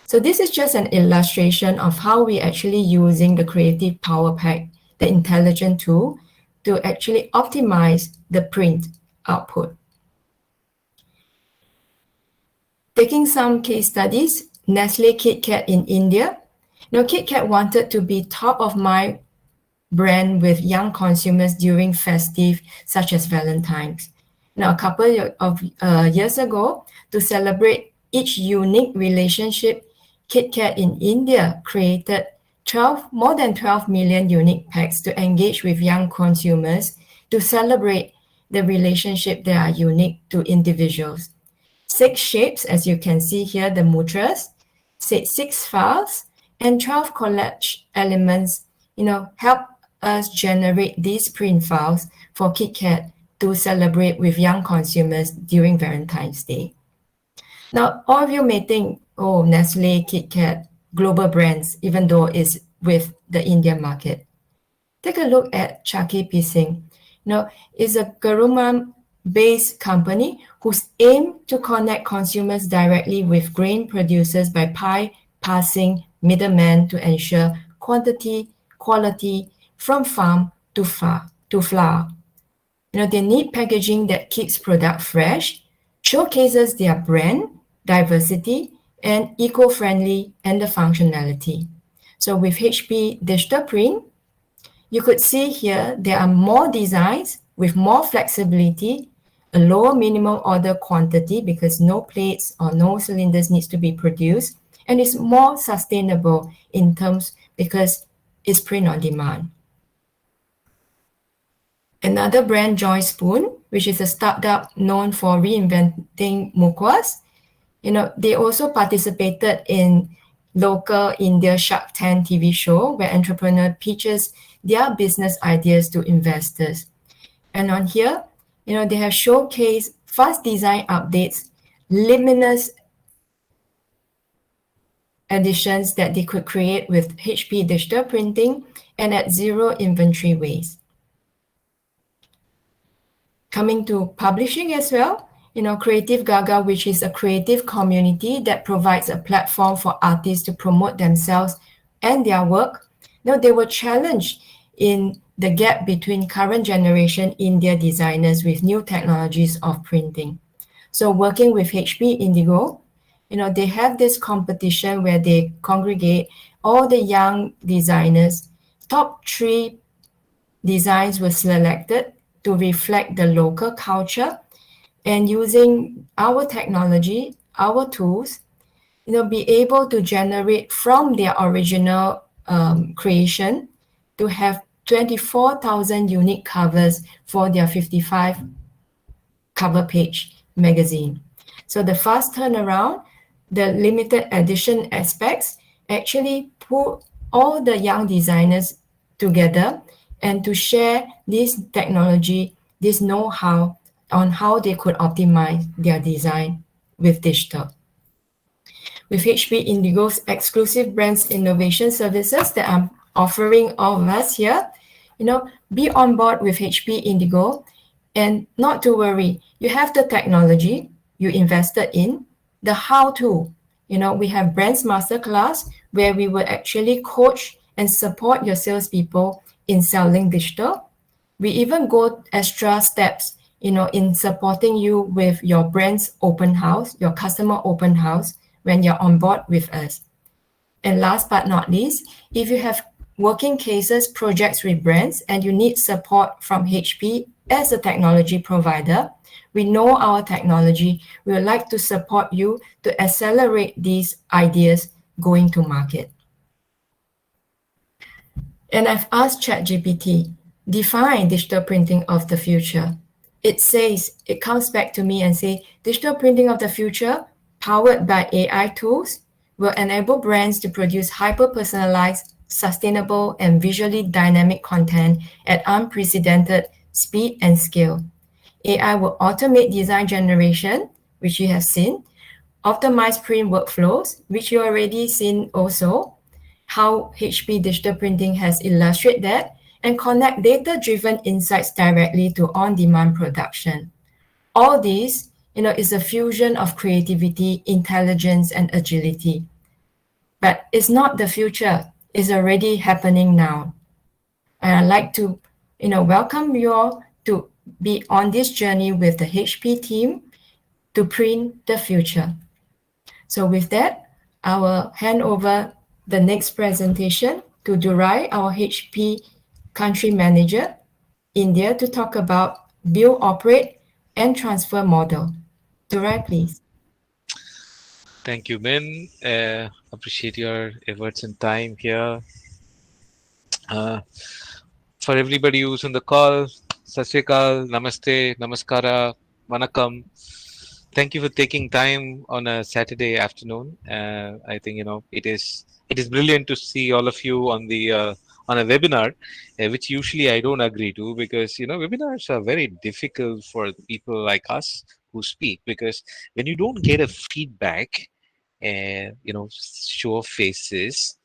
So this is just an illustration of how we actually using the Creative Power Pack, the intelligent tool, to actually optimize the print output. Taking some case studies, Nestle KitKat in India. KitKat wanted to be top of mind brand with young consumers during festive such as Valentine's. Now, a couple of years ago, to celebrate each unique relationship, KitKat in India created more than 12 million unique packs to engage with young consumers to celebrate the relationship that are unique to individuals. 6 shapes, as you can see here, the mudras, 6 files, and 12 collage elements, help us generate these print files for KitKat to celebrate with young consumers during Valentine's Day. Now, all of you may think, oh, Nestle, KitKat, global brands, even though it's with the Indian market. Take a look at Chucky Pising. It's a Gurugram-based company whose aim to connect consumers directly with grain producers by bypassing middlemen to ensure quality from farm to flour. They need packaging that keeps product fresh, showcases their brand, diversity, and eco-friendly and the functionality. So with HP Digital Print, you could see here there are more designs with more flexibility, a lower minimum order quantity because no plates or no cylinders needs to be produced, and it's more sustainable in terms because it's print on demand. Another brand, Joy Spoon, which is a startup known for reinventing mukwas. They also participated in local India Shark Tank TV show where entrepreneur pitches their business ideas to investors. And on here, they have showcased fast design updates, luminous additions that they could create with HP digital printing and at zero inventory waste. Coming to publishing as well, Creative Gaga, which is a creative community that provides a platform for artists to promote themselves and their work. They were challenged in the gap between current generation India designers with new technologies of printing. So working with HP Indigo, they have this competition where they congregate all the young designers. Top 3 designs were selected to reflect the local culture, and using our technology, our tools, be able to generate from their original creation to have 24,000 unique covers for their 55 cover page magazine. So the fast turnaround, the limited edition aspects actually put all the young designers together and to share this technology, this know-how on how they could optimize their design with digital. With HP Indigo's exclusive brands innovation services that I'm offering all of us here, be on board with HP Indigo and not to worry. You have the technology you invested in, the how-to. We have Brands Masterclass where we will actually coach and support your salespeople in selling digital. We even go extra steps, in supporting you with your brand's open house, your customer open house when you're on board with us. And last but not least, if you have working cases, projects with brands, and you need support from HP as a technology provider, we know our technology. We would like to support you to accelerate these ideas going to market. And I've asked ChatGPT, define digital printing of the future. It comes back to me and say, digital printing of the future, powered by AI tools, will enable brands to produce hyper-personalized, sustainable, and visually dynamic content at unprecedented speed and scale. AI will automate design generation, which you have seen, optimize print workflows, which you already seen also, how HP digital printing has illustrated that, and connect data-driven insights directly to on-demand production. All these, is a fusion of creativity, intelligence, and agility. But it's not the future. It's already happening now. And I'd like to, welcome you all to be on this journey with the HP team to print the future. So with that, I will hand over the next presentation to Durai, our HP country manager, India, to talk about build, operate, and transfer model. Durai, please. Thank you, Min. Appreciate your efforts and time here. For everybody who's on the call, Sat Sri Akal, Namaste, Namaskara, Vanakkam. Thank you for taking time on a Saturday afternoon. I think it is brilliant to see all of you on the on a webinar, which usually I don't agree to, because webinars are very difficult for people like us who speak, because when you don't get a feedback, show of faces,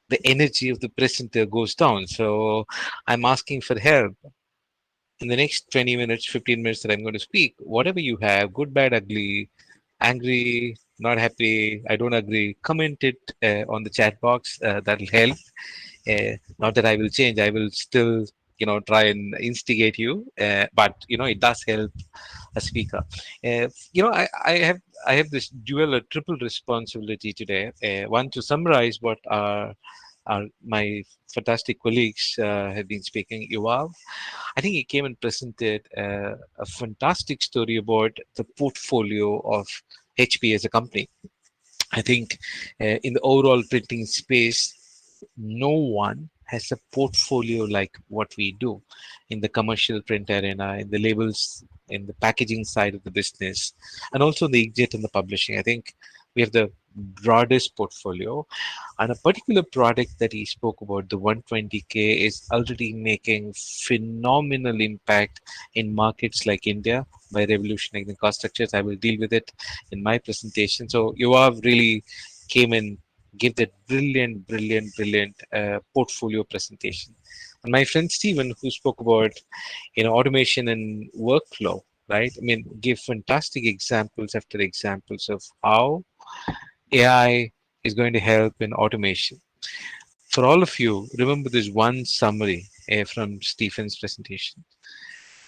the energy of the presenter goes down. So I'm asking for help. In the next 20 minutes, 15 minutes that I'm going to speak, whatever you have, good, bad, ugly, angry, not happy, I don't agree, comment it on the chat box. That'll help. Not that I will change, I will still try and instigate you, but it does help a speaker. I have this dual or triple responsibility today. One, to summarize what my fantastic colleagues have been speaking. Yuval, I think he came and presented a fantastic story about the portfolio of HP as a company. I think in the overall printing space, no one has a portfolio like what we do in the commercial print arena, in the labels, in the packaging side of the business, and also the inkjet and the publishing. I think we have the broadest portfolio, and a particular product that he spoke about, the 120K, is already making phenomenal impact in markets like India by revolutionizing the cost structures. I will deal with it in my presentation. So you have really came in, give that brilliant portfolio presentation. And my friend Stephen, who spoke about automation and workflow, right? I mean, give fantastic examples after examples of how AI is going to help in automation. For all of you, remember this one summary from Stephen's presentation.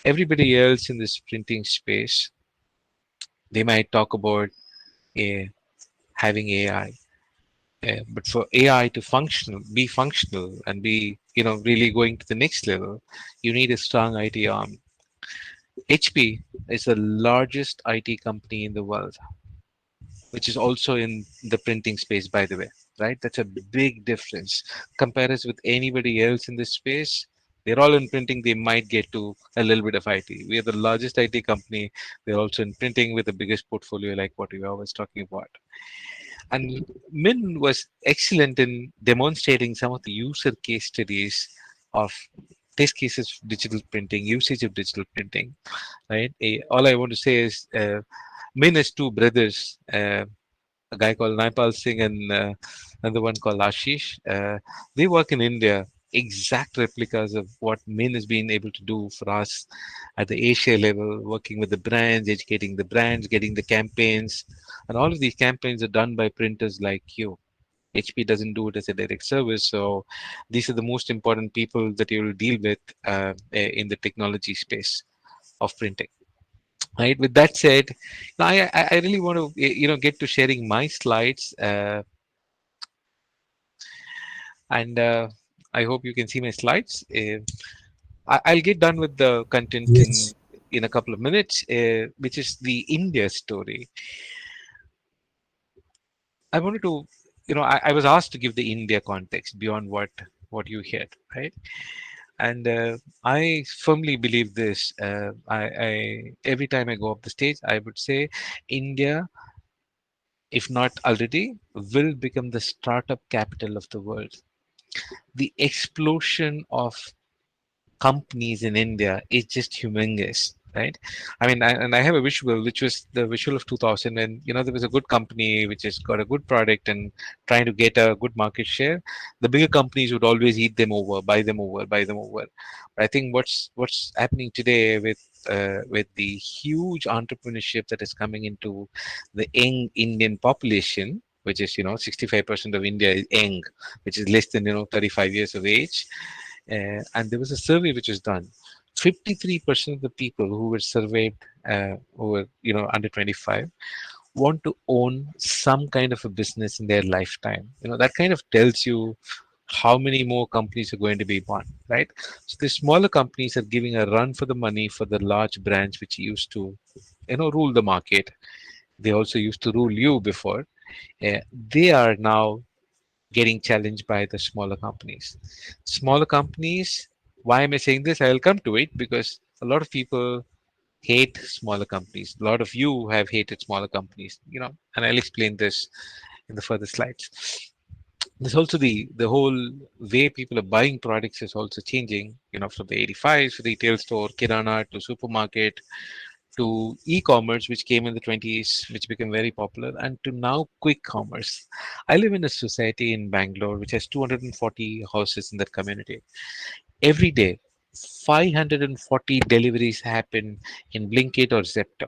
Everybody else in this printing space, They might talk about having AI. But for AI to be functional and be, really going to the next level, you need a strong IT arm. HP is the largest IT company in the world, which is also in the printing space, by the way, right? That's a big difference. Compare us with anybody else in this space. They're all in printing. They might get to a little bit of IT. We are the largest IT company. We're also in printing with the biggest portfolio, like what we were always talking about. And Min was excellent in demonstrating some of the user case studies of test cases of digital printing, usage of digital printing, right? All I want to say is Min has two brothers, a guy called Naipal Singh and another one called Ashish. They work in India, exact replicas of what Min has been able to do for us at the Asia level, working with the brands, educating the brands, getting the campaigns. And all of these campaigns are done by printers like you. HP doesn't do it as a direct service. So these are the most important people that you will deal with in the technology space of printing. Right. With that said, now I really want to get to sharing my slides, and I hope you can see my slides. I'll get done with the content Yes. in a couple of minutes, which is the India story. I wanted to, I was asked to give the India context beyond what you heard, right? And I firmly believe this. I every time I go up the stage, I would say India, if not already, will become the startup capital of the world. The explosion of companies in India is just humongous, right? I mean, and I have a visual, which was the visual of 2000, and there was a good company which has got a good product and trying to get a good market share. The bigger companies would always eat them over, buy them over, buy them over. But I think what's happening today with the huge entrepreneurship that is coming into the young Indian population, which is 65% of India is young, which is less than 35 years of age. And there was a survey which was done. 53% of the people who were surveyed, who were under 25, want to own some kind of a business in their lifetime. That kind of tells you how many more companies are going to be born, right? So the smaller companies are giving a run for the money for the large brands which used to rule the market. They also used to rule you before. They are now getting challenged by the smaller companies. Smaller companies, why am I saying this? I'll come to it because a lot of people hate smaller companies. A lot of you have hated smaller companies, and I'll explain this in the further slides. There's also the whole way people are buying products is also changing, from the 85s, retail store, kirana to supermarket to e-commerce, which came in the 20s, which became very popular, and to now quick commerce. I live in a society in Bangalore which has 240 houses in that community. Every day, 540 deliveries happen in Blinkit or Zepto.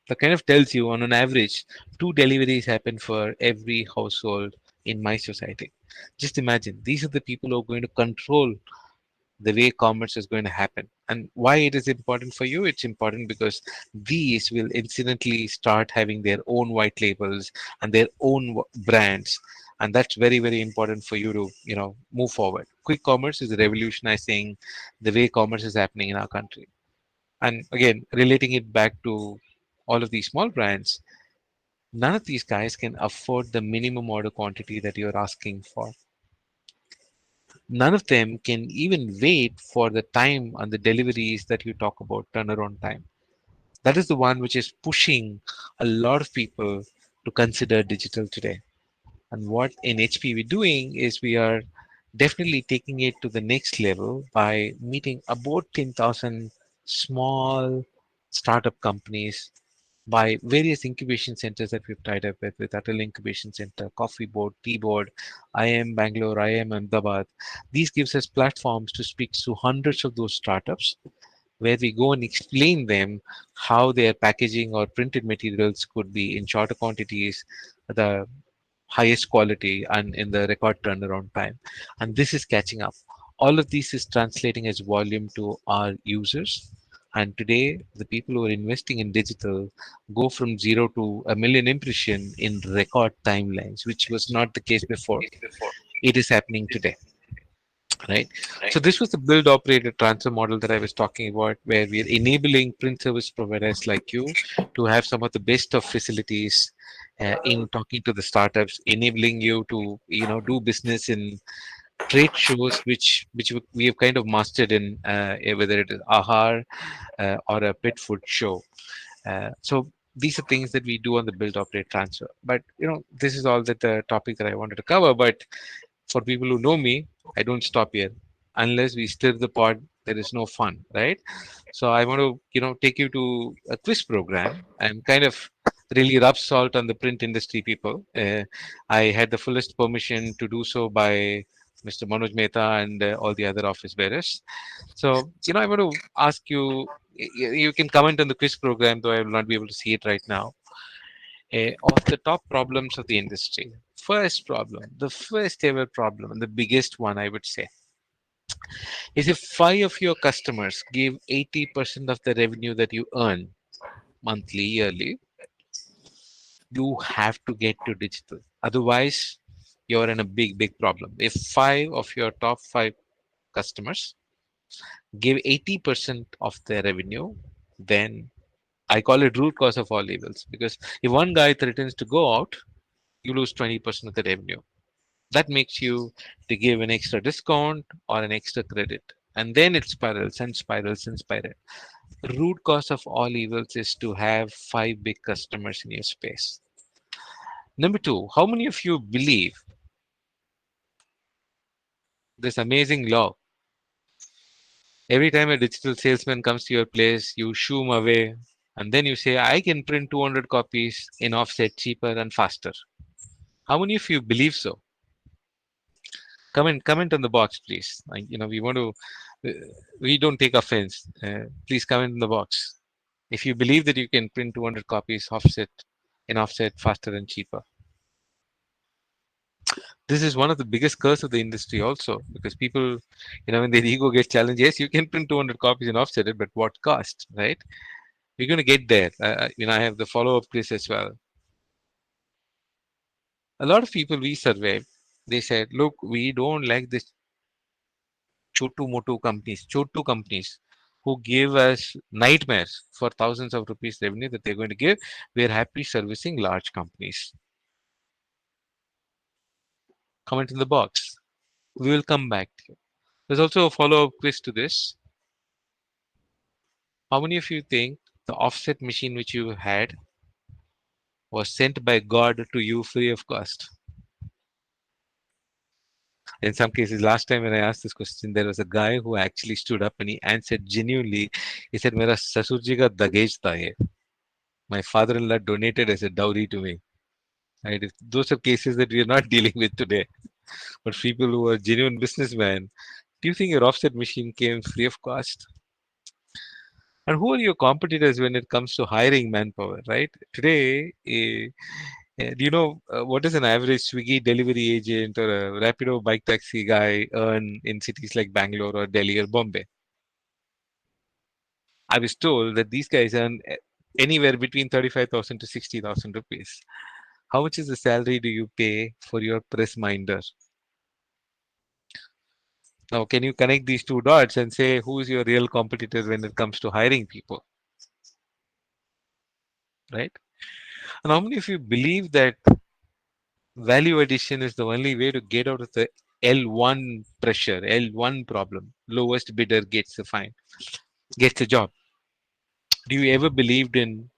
That kind of tells you, on an average, 2 deliveries happen for every household in my society. Just imagine, these are the people who are going to control the way commerce is going to happen. And why it is important for you? It's important because these will incidentally start having their own white labels and their own brands. And that's very, very important for you to, move forward. Quick commerce is revolutionizing the way commerce is happening in our country. And again, relating it back to all of these small brands, none of these guys can afford the minimum order quantity that you're asking for. None of them can even wait for the time on the deliveries that you talk about, turnaround time. That is the one which is pushing a lot of people to consider digital today. And what in HP we're doing is we are definitely taking it to the next level by meeting about 10,000 small startup companies by various incubation centers that we've tied up with Atal Incubation Center, Coffee Board, Tea Board, IIM Bangalore, IIM Ahmedabad. These gives us platforms to speak to hundreds of those startups where we go and explain them how their packaging or printed materials could be in shorter quantities, the highest quality, and in the record turnaround time. And this is catching up. All of this is translating as volume to our users. And today, the people who are investing in digital go from 0 to a million impression in record timelines, which was not the case before. It is happening today, right? So this was the build, operate, and transfer model that I was talking about, where we are enabling print service providers like you to have some of the best of facilities in talking to the startups, enabling you to do business in trade shows, which we have kind of mastered in whether it is AHAR or a pet food show. So these are things that we do on the build, operate, transfer. But this is all that the topic that I wanted to cover. But for people who know me, I don't stop here. Unless we stir the pot, there is no fun, right? So I want to, take you to a quiz program and kind of really rub salt on the print industry people. I had the fullest permission to do so by Mr. Manoj Mehta and all the other office bearers. So, I want to ask you, you can comment on the quiz program, though I will not be able to see it right now, of the top problems of the industry. First problem, the first ever problem, and the biggest one, I would say, is if five of your customers give 80% of the revenue that you earn monthly, yearly, you have to get to digital. Otherwise, you're in a big problem. If five of your top five customers give 80% of their revenue, then I call it root cause of all evils, because if one guy threatens to go out, you lose 20% of the revenue. That makes you to give an extra discount or an extra credit. And then it spirals and spirals and spirals. Root cause of all evils is to have five big customers in your space. Number two, how many of you believe this amazing law? Every time a digital salesman comes to your place, you shoo him away, and then you say, I can print 200 copies in offset cheaper and faster. How many of you believe so? Comment on the box, please. We want to, we don't take offense. Please comment in the box if you believe that you can print 200 copies offset faster and cheaper. This is one of the biggest curse of the industry also, because people, when their ego gets challenged, yes, you can print 200 copies and offset it, but what cost, right? We're going to get there. I have the follow-up quiz as well. A lot of people we surveyed, they said, look, we don't like this chotu companies who give us nightmares for thousands of rupees revenue that they're going to give. We're happy servicing large companies. Comment in the box. We will come back to you. There's also a follow-up quiz to this. How many of you think the offset machine which you had was sent by God to you free of cost? In some cases, last time when I asked this question, there was a guy who actually stood up and he answered genuinely. He said, Mera sasurji ka dagej tha ye. My father-in-law donated as a dowry to me. Right? Those are cases that we are not dealing with today. But people who are genuine businessmen, do you think your offset machine came free of cost? And who are your competitors when it comes to hiring manpower, right? Today, do you know what does an average Swiggy delivery agent or a Rapido bike taxi guy earn in cities like Bangalore or Delhi or Bombay? I was told that these guys earn anywhere between 35,000 to 60,000 rupees. How much is the salary do you pay for your press minder? Now, can you connect these two dots and say who is your real competitor when it comes to hiring people? Right? And how many of you believe that value addition is the only way to get out of the L1 pressure, L1 problem? Lowest bidder gets the job. Do you ever believed in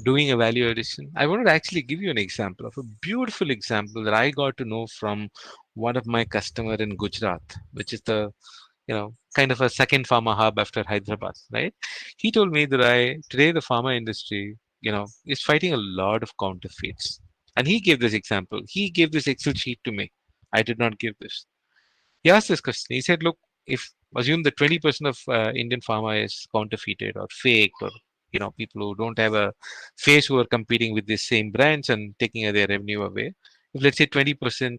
doing a value addition? I wanted to actually give you an example of a beautiful example that I got to know from one of my customer in Gujarat, which is the kind of a second pharma hub after Hyderabad, right? He told me that today the pharma industry, is fighting a lot of counterfeits. And he gave this example. He gave this Excel sheet to me. I did not give this. He asked this question. He said, look, if assume that 20% of Indian pharma is counterfeited or faked, or people who don't have a face who are competing with the same brands and taking their revenue away. If let's say 20%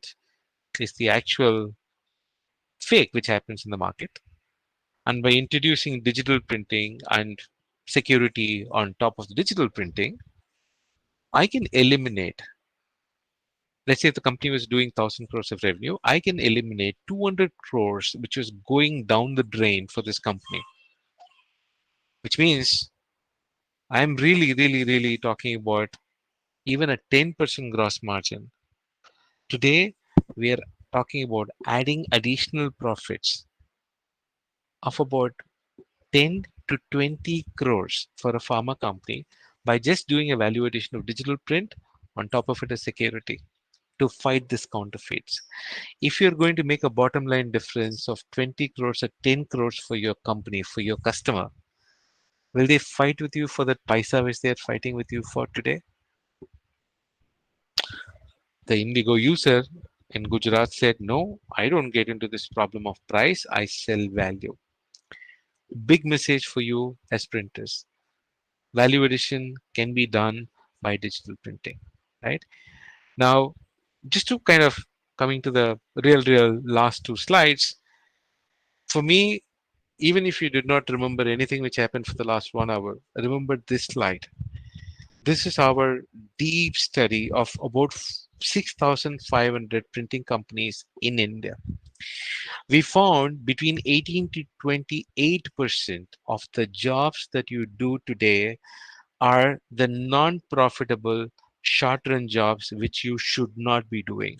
is the actual fake which happens in the market, And by introducing digital printing and security on top of the digital printing, I can eliminate, let's say if the company was doing 1,000 crores of revenue, I can eliminate 200 crores, which was going down the drain for this company, which means I'm really talking about even a 10% gross margin. Today, we are talking about adding additional profits of about 10 to 20 crores for a pharma company by just doing a value addition of digital print on top of it as security to fight this counterfeits. If you're going to make a bottom line difference of 20 crores or 10 crores for your company, for your customer, will they fight with you for that paisa which they're fighting with you for today? The Indigo user in Gujarat said, no, I don't get into this problem of price, I sell value. Big message for you as printers. Value addition can be done by digital printing, right? Now, just to kind of coming to the real last two slides, for me, even if you did not remember anything which happened for the last 1 hour, remember this slide. This is our deep study of about 6,500 printing companies in India. We found between 18 to 28% of the jobs that you do today are the non-profitable short-run jobs which you should not be doing.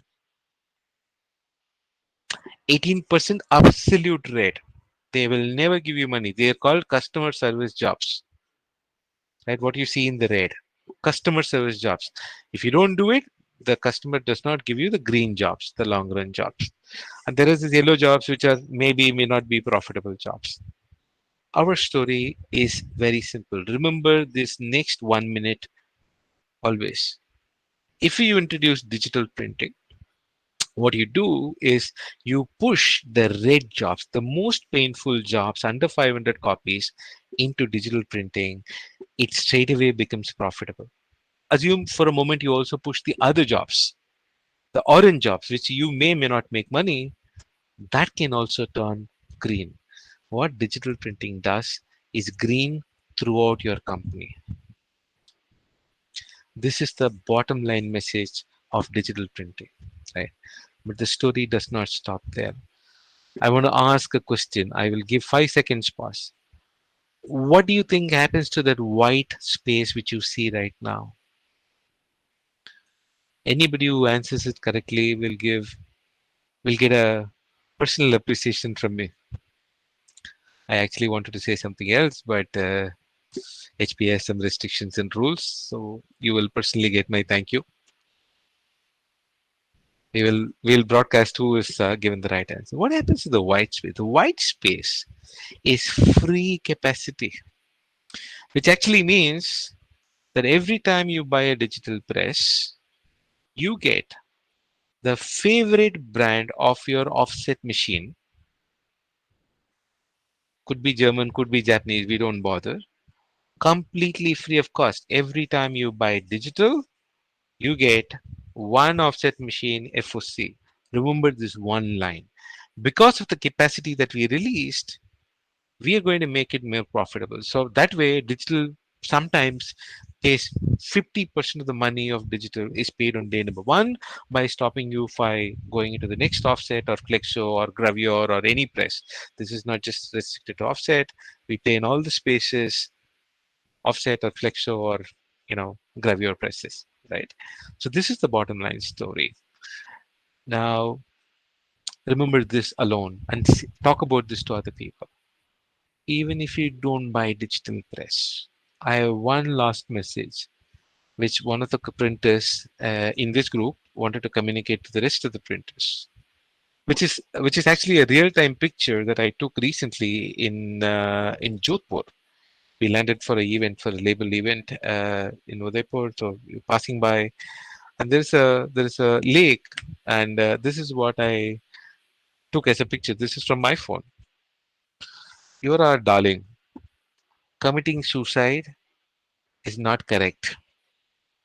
18% absolute rate. They will never give you money. They are called customer service jobs. Right? What you see in the red. Customer service jobs. If you don't do it, the customer does not give you the green jobs, the long run jobs. And there is these yellow jobs which are maybe may not be profitable jobs. Our story is very simple. Remember this next 1 minute always. If you introduce digital printing, what you do is you push the red jobs, the most painful jobs under 500 copies into digital printing. It straight away becomes profitable. Assume for a moment you also push the other jobs, the orange jobs, which you may not make money, that can also turn green. What digital printing does is green throughout your company. This is the bottom line message of digital printing, right? But the story does not stop there. I want to ask a question. I will give 5 seconds pause. What do you think happens to that white space which you see right now? Anybody who answers it correctly will get a personal appreciation from me. I actually wanted to say something else, but HP has some restrictions and rules, so you will personally get my thank you. We'll broadcast who is given the right answer. What happens to the white space? The white space is free capacity, which actually means that every time you buy a digital press, you get the favorite brand of your offset machine. Could be German, could be Japanese, we don't bother. Completely free of cost. Every time you buy digital, you get one offset machine FOC. Remember this one line. Because of the capacity that we released, we are going to make it more profitable. So that way, digital sometimes pays 50% of the money of digital is paid on day number one by stopping you by going into the next offset or flexo or gravure or any press. This is not just restricted to offset. We pay in all the spaces, offset or flexo or gravure presses, right? So this is the bottom line story. Now remember this alone and talk about this to other people. Even if you don't buy digital press, I have one last message which one of the printers in this group wanted to communicate to the rest of the printers, which is actually a real-time picture that I took recently in Jodhpur. We landed for an event, for a label event in Udaipur. So we're passing by, and there's a lake, and this is what I took as a picture. This is from my phone. You're our darling. Committing suicide is not correct,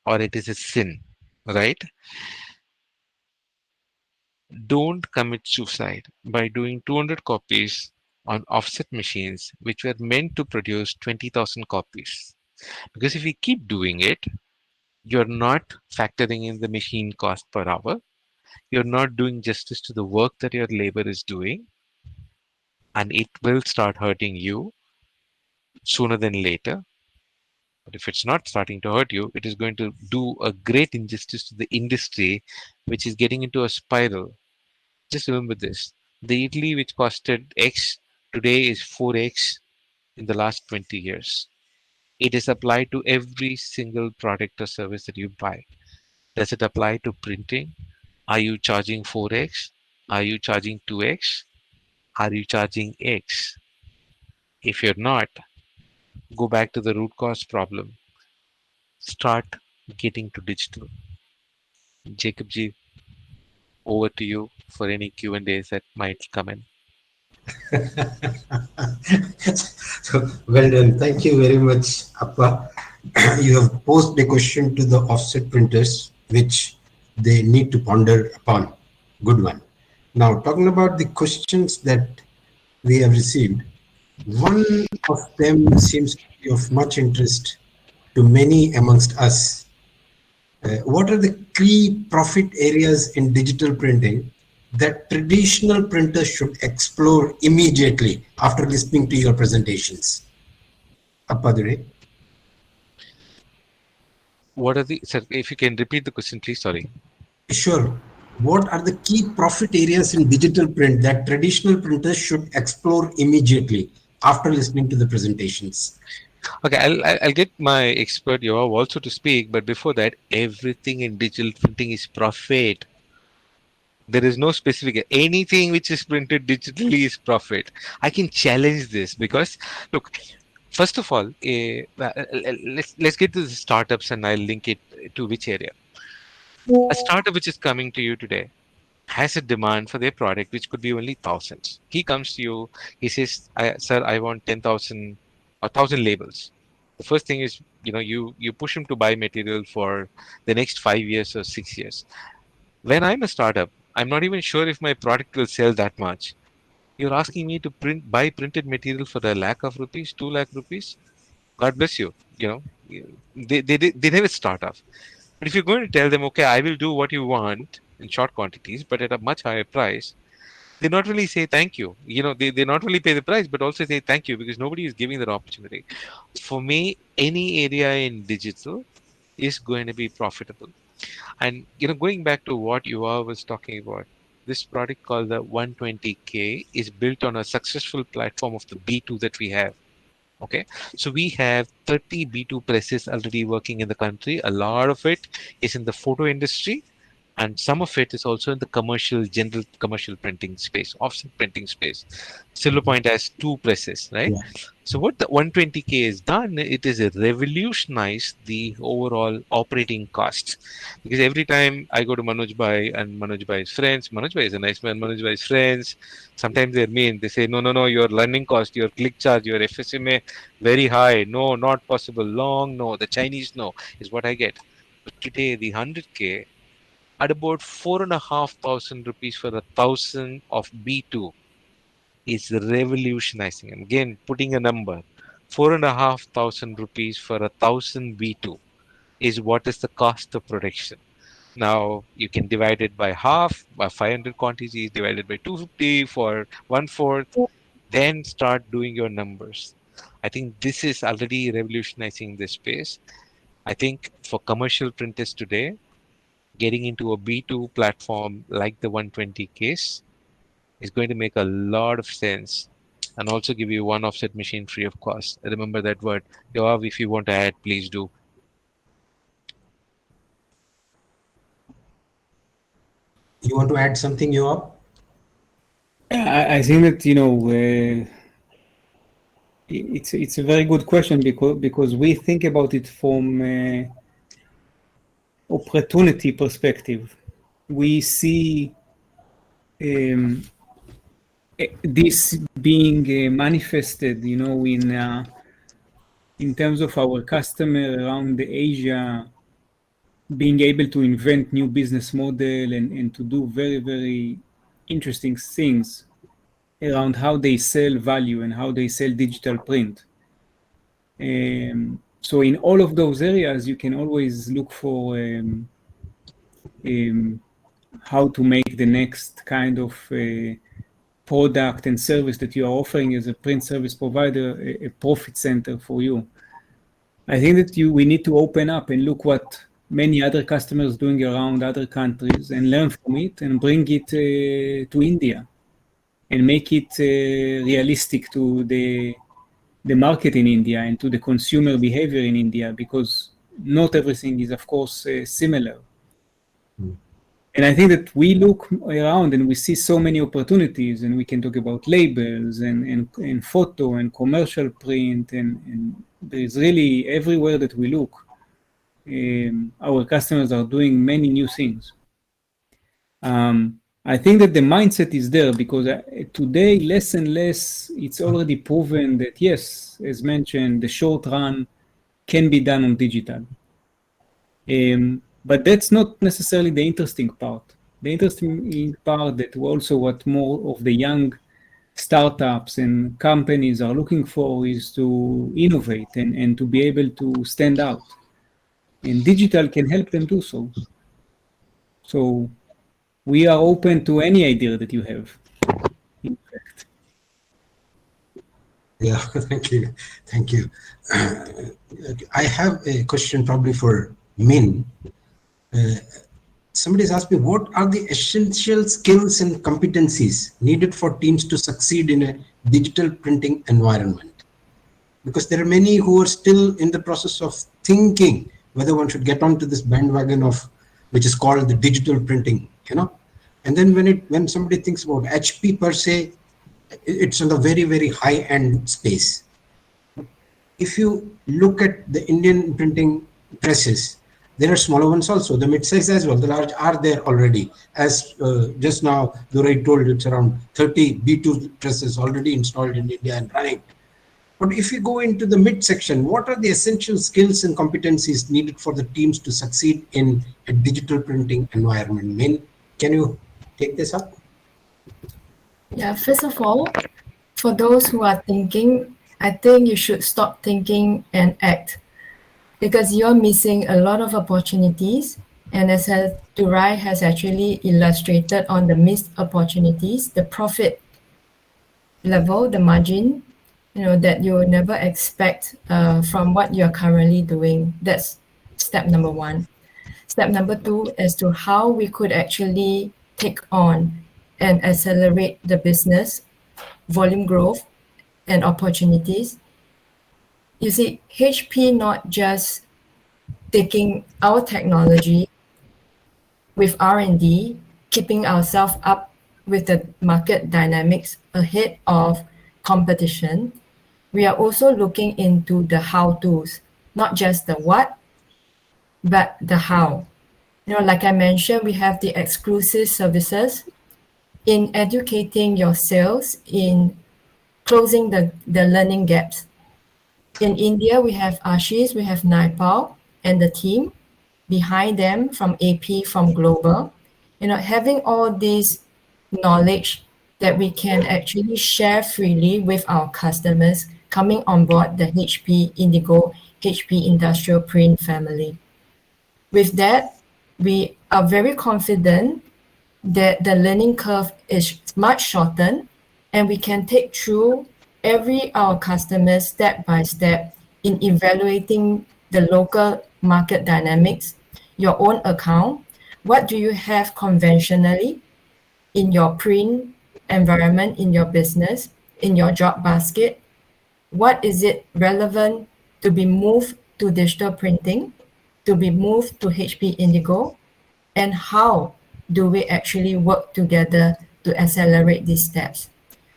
or it is a sin, right? Don't commit suicide by doing 200 copies on offset machines which were meant to produce 20,000 copies. Because if we keep doing it, you're not factoring in the machine cost per hour. You're not doing justice to the work that your labor is doing, and it will start hurting you sooner than later. But if it's not starting to hurt you, it is going to do a great injustice to the industry, which is getting into a spiral. Just remember this: the idli which costed X today is 4X in the last 20 years. It is applied to every single product or service that you buy. Does it apply to printing? Are you charging 4X? Are you charging 2X? Are you charging X? If you're not, go back to the root cause problem. Start getting to digital. Jacob G, over to you for any Q&As that might come in. So, well done. Thank you very much, Appa. You have posed a question to the offset printers, which they need to ponder upon. Good one. Now, talking about the questions that we have received, one of them seems to be of much interest to many amongst us. What are the key profit areas in digital printing that traditional printers should explore immediately after listening to your presentations? Appadure. What are the, sir, if you can repeat the question, please, sorry. Sure. What are the key profit areas in digital print that traditional printers should explore immediately after listening to the presentations? Okay, I'll get my expert Yoav also to speak, but before that, everything in digital printing is profit. There is no specific, anything which is printed digitally is profit. I can challenge this because, look, first of all, let's get to the startups and I'll link it to which area. A startup which is coming to you today has a demand for their product which could be only thousands. He comes to you, he says, sir, I want 10,000 or 1,000 labels. The first thing is, you push him to buy material for the next 5 years or 6 years. When I'm a startup, I'm not even sure if my product will sell that much. You're asking me to buy printed material for 1 lakh of rupees, 2 lakh rupees. God bless you. They never start off. But if you're going to tell them, okay, I will do what you want in short quantities, but at a much higher price, they not really say thank you. They not only pay the price, but also say thank you because nobody is giving that opportunity. For me, any area in digital is going to be profitable. And going back to what Yuva was talking about, this product called the 120K is built on a successful platform of the B2 that we have. Okay, so we have 30 B2 presses already working in the country. A lot of it is in the photo industry, and some of it is also in the general commercial printing space, offset printing space. Silver Point has 2 presses, right? Yeah. So what the 120K has done, it is revolutionized the overall operating costs. Because every time I go to Manoj Bhai and Manoj Bhai's friends, Manoj Bhai is a nice man, Manoj Bhai's friends, sometimes they're mean. They say, no, your learning cost, your click charge, your FSMA, very high. No, not possible. Long, no. The Chinese, no, is what I get. But today, the 100K, at about 4,500 rupees for 1,000 of B2 is revolutionizing. And again, putting a number, 4,500 rupees for 1,000 B2 is what is the cost of production. Now you can divide it by half, by 500 quantities, divided by 250 for 1/4, then start doing your numbers. I think this is already revolutionizing this space. I think for commercial printers today, getting into a B2 platform like the 120 case is going to make a lot of sense and also give you one offset machine free of cost. Remember that word. Yoav, if you want to add, please do. You want to add something, Yoav? I think that it's a very good question because we think about it from opportunity perspective. We see this being manifested, in terms of our customer around Asia being able to invent new business model and to do very, very interesting things. around how they sell value and how they sell digital print. So in all of those areas, you can always look for how to make the next kind of product and service that you are offering as a print service provider a profit center for you. I think that we need to open up and look what many other customers doing around other countries and learn from it and bring it to India and make it realistic to the market in India and to the consumer behavior in India, because not everything is, of course, similar. And I think that we look around and we see so many opportunities, and we can talk about labels and photo and commercial print, and there is really everywhere that we look. Our customers are doing many new things. I think that the mindset is there because today, less and less, it's already proven that, yes, as mentioned, the short run can be done on digital. But that's not necessarily the interesting part. The interesting part that also what more of the young startups and companies are looking for is to innovate and to be able to stand out. And digital can help them do so. So we are open to any idea that you have, in fact. Yeah, thank you. Thank you. I have a question probably for Min. Somebody's asked me, what are the essential skills and competencies needed for teams to succeed in a digital printing environment? Because there are many who are still in the process of thinking whether one should get onto this bandwagon of which is called the digital printing, you know. And then when somebody thinks about HP per se, it's on a very, very high-end space. If you look at the Indian printing presses, there are smaller ones also, the mid-size as well. The large are there already. As just now, Durai told, it's around 30 B2 presses already installed in India and running. But if you go into the mid-section, what are the essential skills and competencies needed for the teams to succeed in a digital printing environment? Min, can you take this up? Yeah, first of all, for those who are thinking, I think you should stop thinking and act, because you're missing a lot of opportunities. And as Durai has actually illustrated on the missed opportunities, the profit level, the margin, that you would never expect from what you're currently doing. That's step number one. Step number two as to how we could actually take on and accelerate the business, volume growth, and opportunities. You see, HP not just taking our technology with R&D, keeping ourselves up with the market dynamics ahead of competition. We are also looking into the how-tos, not just the what, but the how. Like I mentioned, we have the exclusive services in educating your sales, in closing the learning gaps. In India, we have Ashish, we have Naipal, and the team behind them from AP, from Global. Having all this knowledge that we can actually share freely with our customers coming on board the HP Indigo, HP Industrial Print family. With that, we are very confident that the learning curve is much shortened, and we can take through our customers step by step in evaluating the local market dynamics, your own account. What do you have conventionally in your print environment, in your business, in your job basket? What is it relevant to be moved to digital printing, to be moved to HP Indigo, and how do we actually work together to accelerate these steps?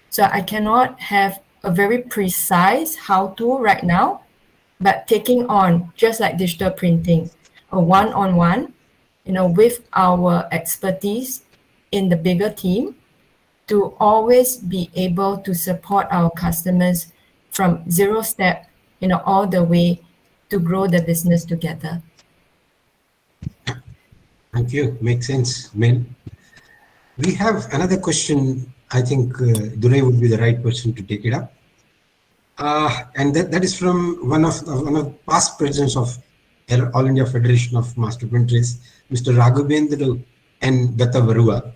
So I cannot have a very precise how-to right now, but taking on, just like digital printing, a one-on-one, with our expertise in the bigger team, to always be able to support our customers from zero step, all the way to grow the business together. Thank you. Makes sense, Min. We have another question. I think Durai would be the right person to take it up. And that is from one of past presidents of All India Federation of Master Printers, Mr. Raghavendra and Datta Barua.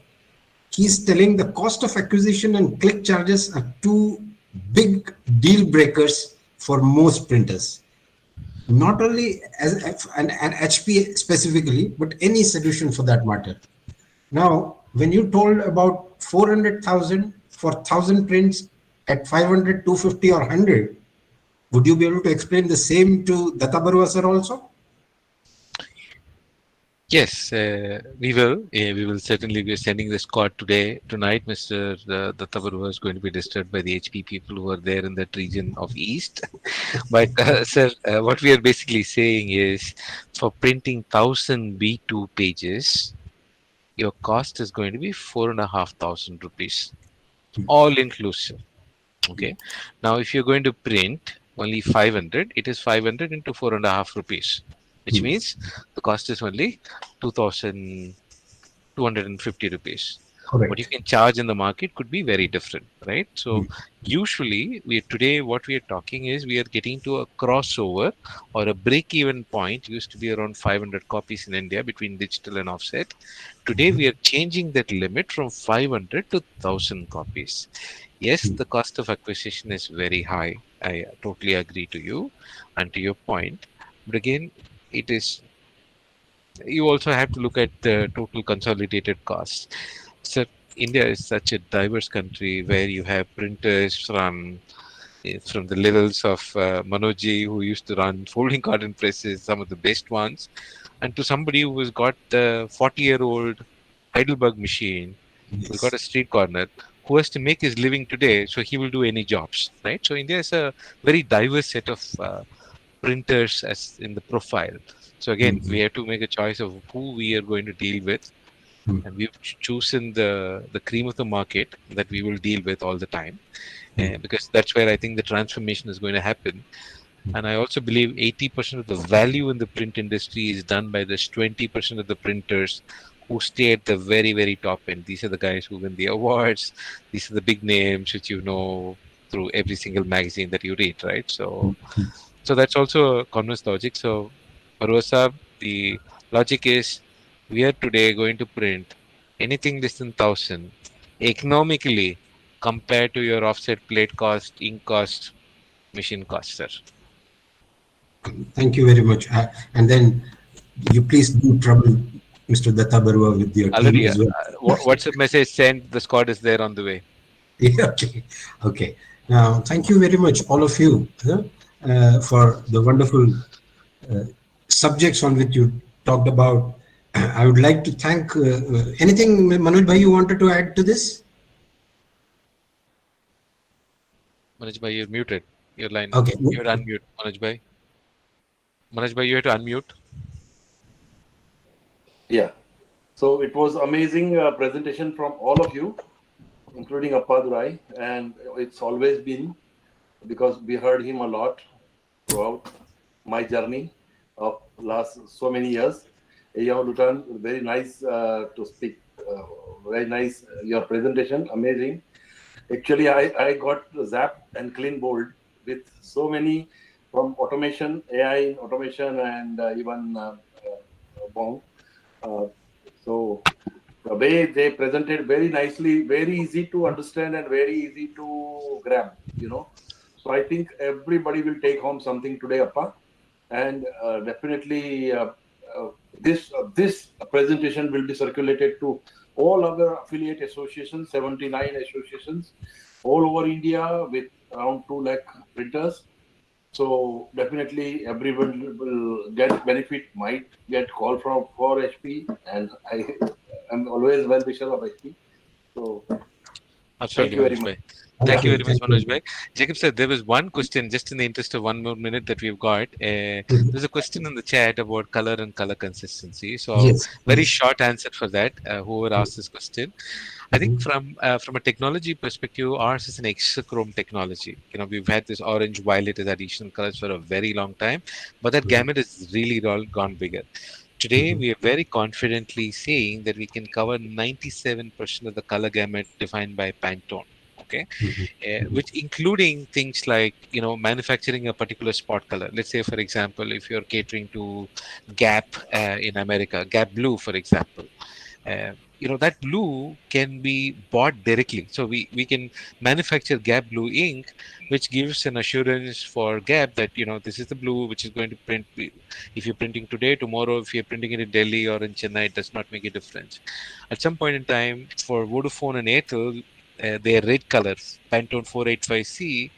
He's telling the cost of acquisition and click charges are two big deal breakers for most printers. Not only as an HP specifically, but any solution for that matter. Now, when you told about 400,000 for 1,000 prints at 500, 250 or 100, would you be able to explain the same to Datta Barua sir also? Yes, we will. We will certainly be sending this card tonight. Mr. Datta Barua is going to be disturbed by the HP people who are there in that region of East. But, sir, what we are basically saying is for printing 1,000 B2 pages, your cost is going to be 4,500 rupees, all inclusive. Okay. Now, if you're going to print only 500, it is 500 into 4.5 rupees, which means the cost is only 2,250 rupees. Correct. What you can charge in the market could be very different, right? So usually today what we are talking is we are getting to a crossover or a break-even point. Used to be around 500 copies in India between digital and offset. Today we are changing that limit from 500 to 1,000 copies. Yes, the cost of acquisition is very high. I totally agree to you and to your point. But again, it is, you also have to look at the total consolidated costs. So India is such a diverse country where you have printers from the levels of Manojji, who used to run folding carton presses, some of the best ones, and to somebody who has got the 40-year-old Heidelberg machine, who's got a street corner, who has to make his living today, so he will do any jobs, right? So India is a very diverse set of printers as in the profile. So again, we have to make a choice of who we are going to deal with, and we've chosen the cream of the market that we will deal with all the time, because that's where I think the transformation is going to happen. And I also believe 80% of the value in the print industry is done by this 20% of the printers who stay at the very, very top end. These are the guys who win the awards. These are the big names which you know through every single magazine that you read, right? So that's also a converse logic. So, Barua, the logic is we are today going to print anything less than 1,000 economically compared to your offset plate cost, ink cost, machine cost, sir. Thank you very much. And then you please do trouble Mr. Datta Barua with your team Already, as well. WhatsApp message sent. The squad is there on the way. Yeah, okay. Okay. Now, thank you very much, all of you, for the wonderful subjects on which you talked about. I would like to thank anything, Manoj Bhai, you wanted to add to this? Manoj Bhai, you're muted. Your line. Okay. You're unmute, Manoj Bhai. Manoj Bhai, you have to unmute. Yeah. So it was amazing presentation from all of you, including Appadurai, and it's always been because we heard him a lot throughout my journey of last so many years. Eyao Lutan, very nice to speak. Very nice your presentation, amazing. Actually, I got zapped and clean bold with so many from automation, AI automation, and even Bong. So the way they presented very nicely, very easy to understand and very easy to grab, you know. So I think everybody will take home something today, Appa. And definitely this presentation will be circulated to all other affiliate associations, 79 associations all over India with around 2 lakh printers. So definitely everyone will get benefit, might get call for HP, and I am always well wisher of HP. So thank you very much. Thank you very much, Manoj Bhai. Jacob said there was one question, just in the interest of one more minute that we've got. There's a question in the chat about color and color consistency. So, yes, very short answer for that. Whoever asked this question, I think from a technology perspective, ours is an hexachrome technology. You know, we've had this orange, violet as additional colors for a very long time, but that gamut is really gone bigger. Today, we are very confidently saying that we can cover 97% of the color gamut defined by Pantone. Okay, which including things like manufacturing a particular spot color. Let's say, for example, if you're catering to Gap in America, Gap Blue, for example. uh, that blue can be bought directly, so we can manufacture Gap Blue ink, which gives an assurance for Gap that this is the blue which is going to print. If you're printing today, tomorrow, if you're printing it in Delhi or in Chennai, it does not make a difference. At some point in time, for Vodafone and Airtel, their red colors, Pantone 485C,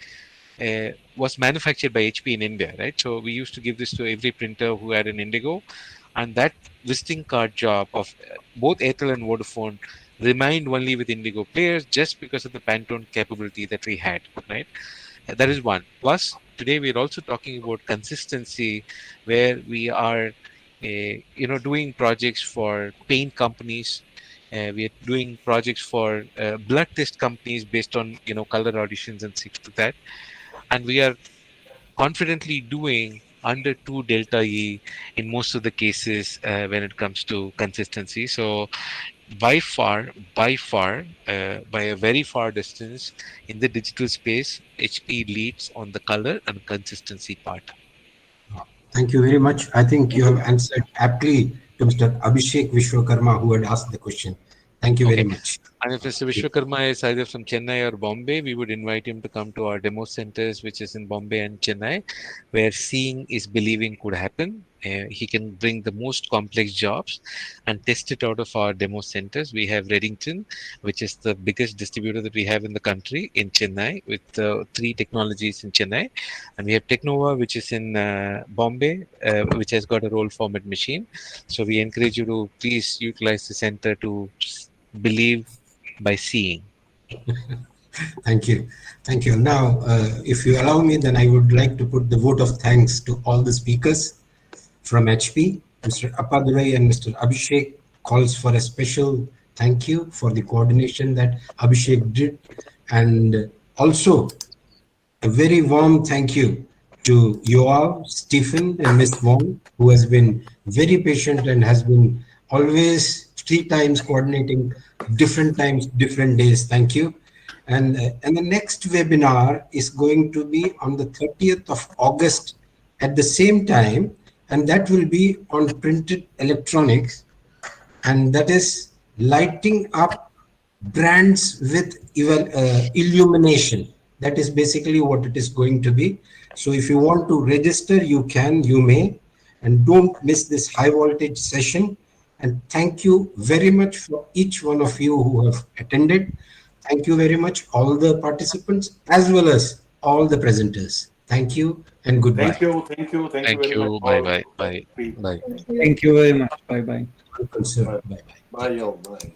was manufactured by HP in India, right? So we used to give this to every printer who had an Indigo, and that visiting card job of both Airtel and Vodafone remained only with Indigo players just because of the Pantone capability that we had, right? That is one. Plus, today we are also talking about consistency, where we are, doing projects for paint companies. We are doing projects for blood test companies based on color auditions and things like that, and we are confidently doing under 2 delta E in most of the cases when it comes to consistency. So by a very far distance in the digital space, HP leads on the color and consistency part. Thank you very much. I think you have answered aptly to Mr. Abhishek Vishwakarma, who had asked the question. Thank you very Okay. much. And if Mr. Vishwakarma is either from Chennai or Bombay, we would invite him to come to our demo centers, which is in Bombay and Chennai, where seeing is believing could happen. He can bring the most complex jobs and test it out of our demo centers. We have Reddington, which is the biggest distributor that we have in the country in Chennai, with 3 technologies in Chennai. And we have Technova, which is in Bombay, which has got a roll format machine. So we encourage you to please utilize the center to believe by seeing. Thank you. Thank you. Now, if you allow me, then I would like to put the vote of thanks to all the speakers from HP. Mr. Appadurai and Mr. Abhishek calls for a special thank you for the coordination that Abhishek did. And also a very warm thank you to Yoav, Stephen, and Miss Wong, who has been very patient and has been always 3 times coordinating different times, different days. Thank you. And the next webinar is going to be on the 30th of August at the same time, and that will be on printed electronics, and that is lighting up brands with illumination. That is basically what it is going to be. So if you want to register, you may, and don't miss this high voltage session. And thank you very much for each one of you who have attended. Thank you very much, all the participants, as well as all the presenters. Thank you and goodbye. Thank you very much. Bye. Thank you very much. Bye bye. Bye. Bye.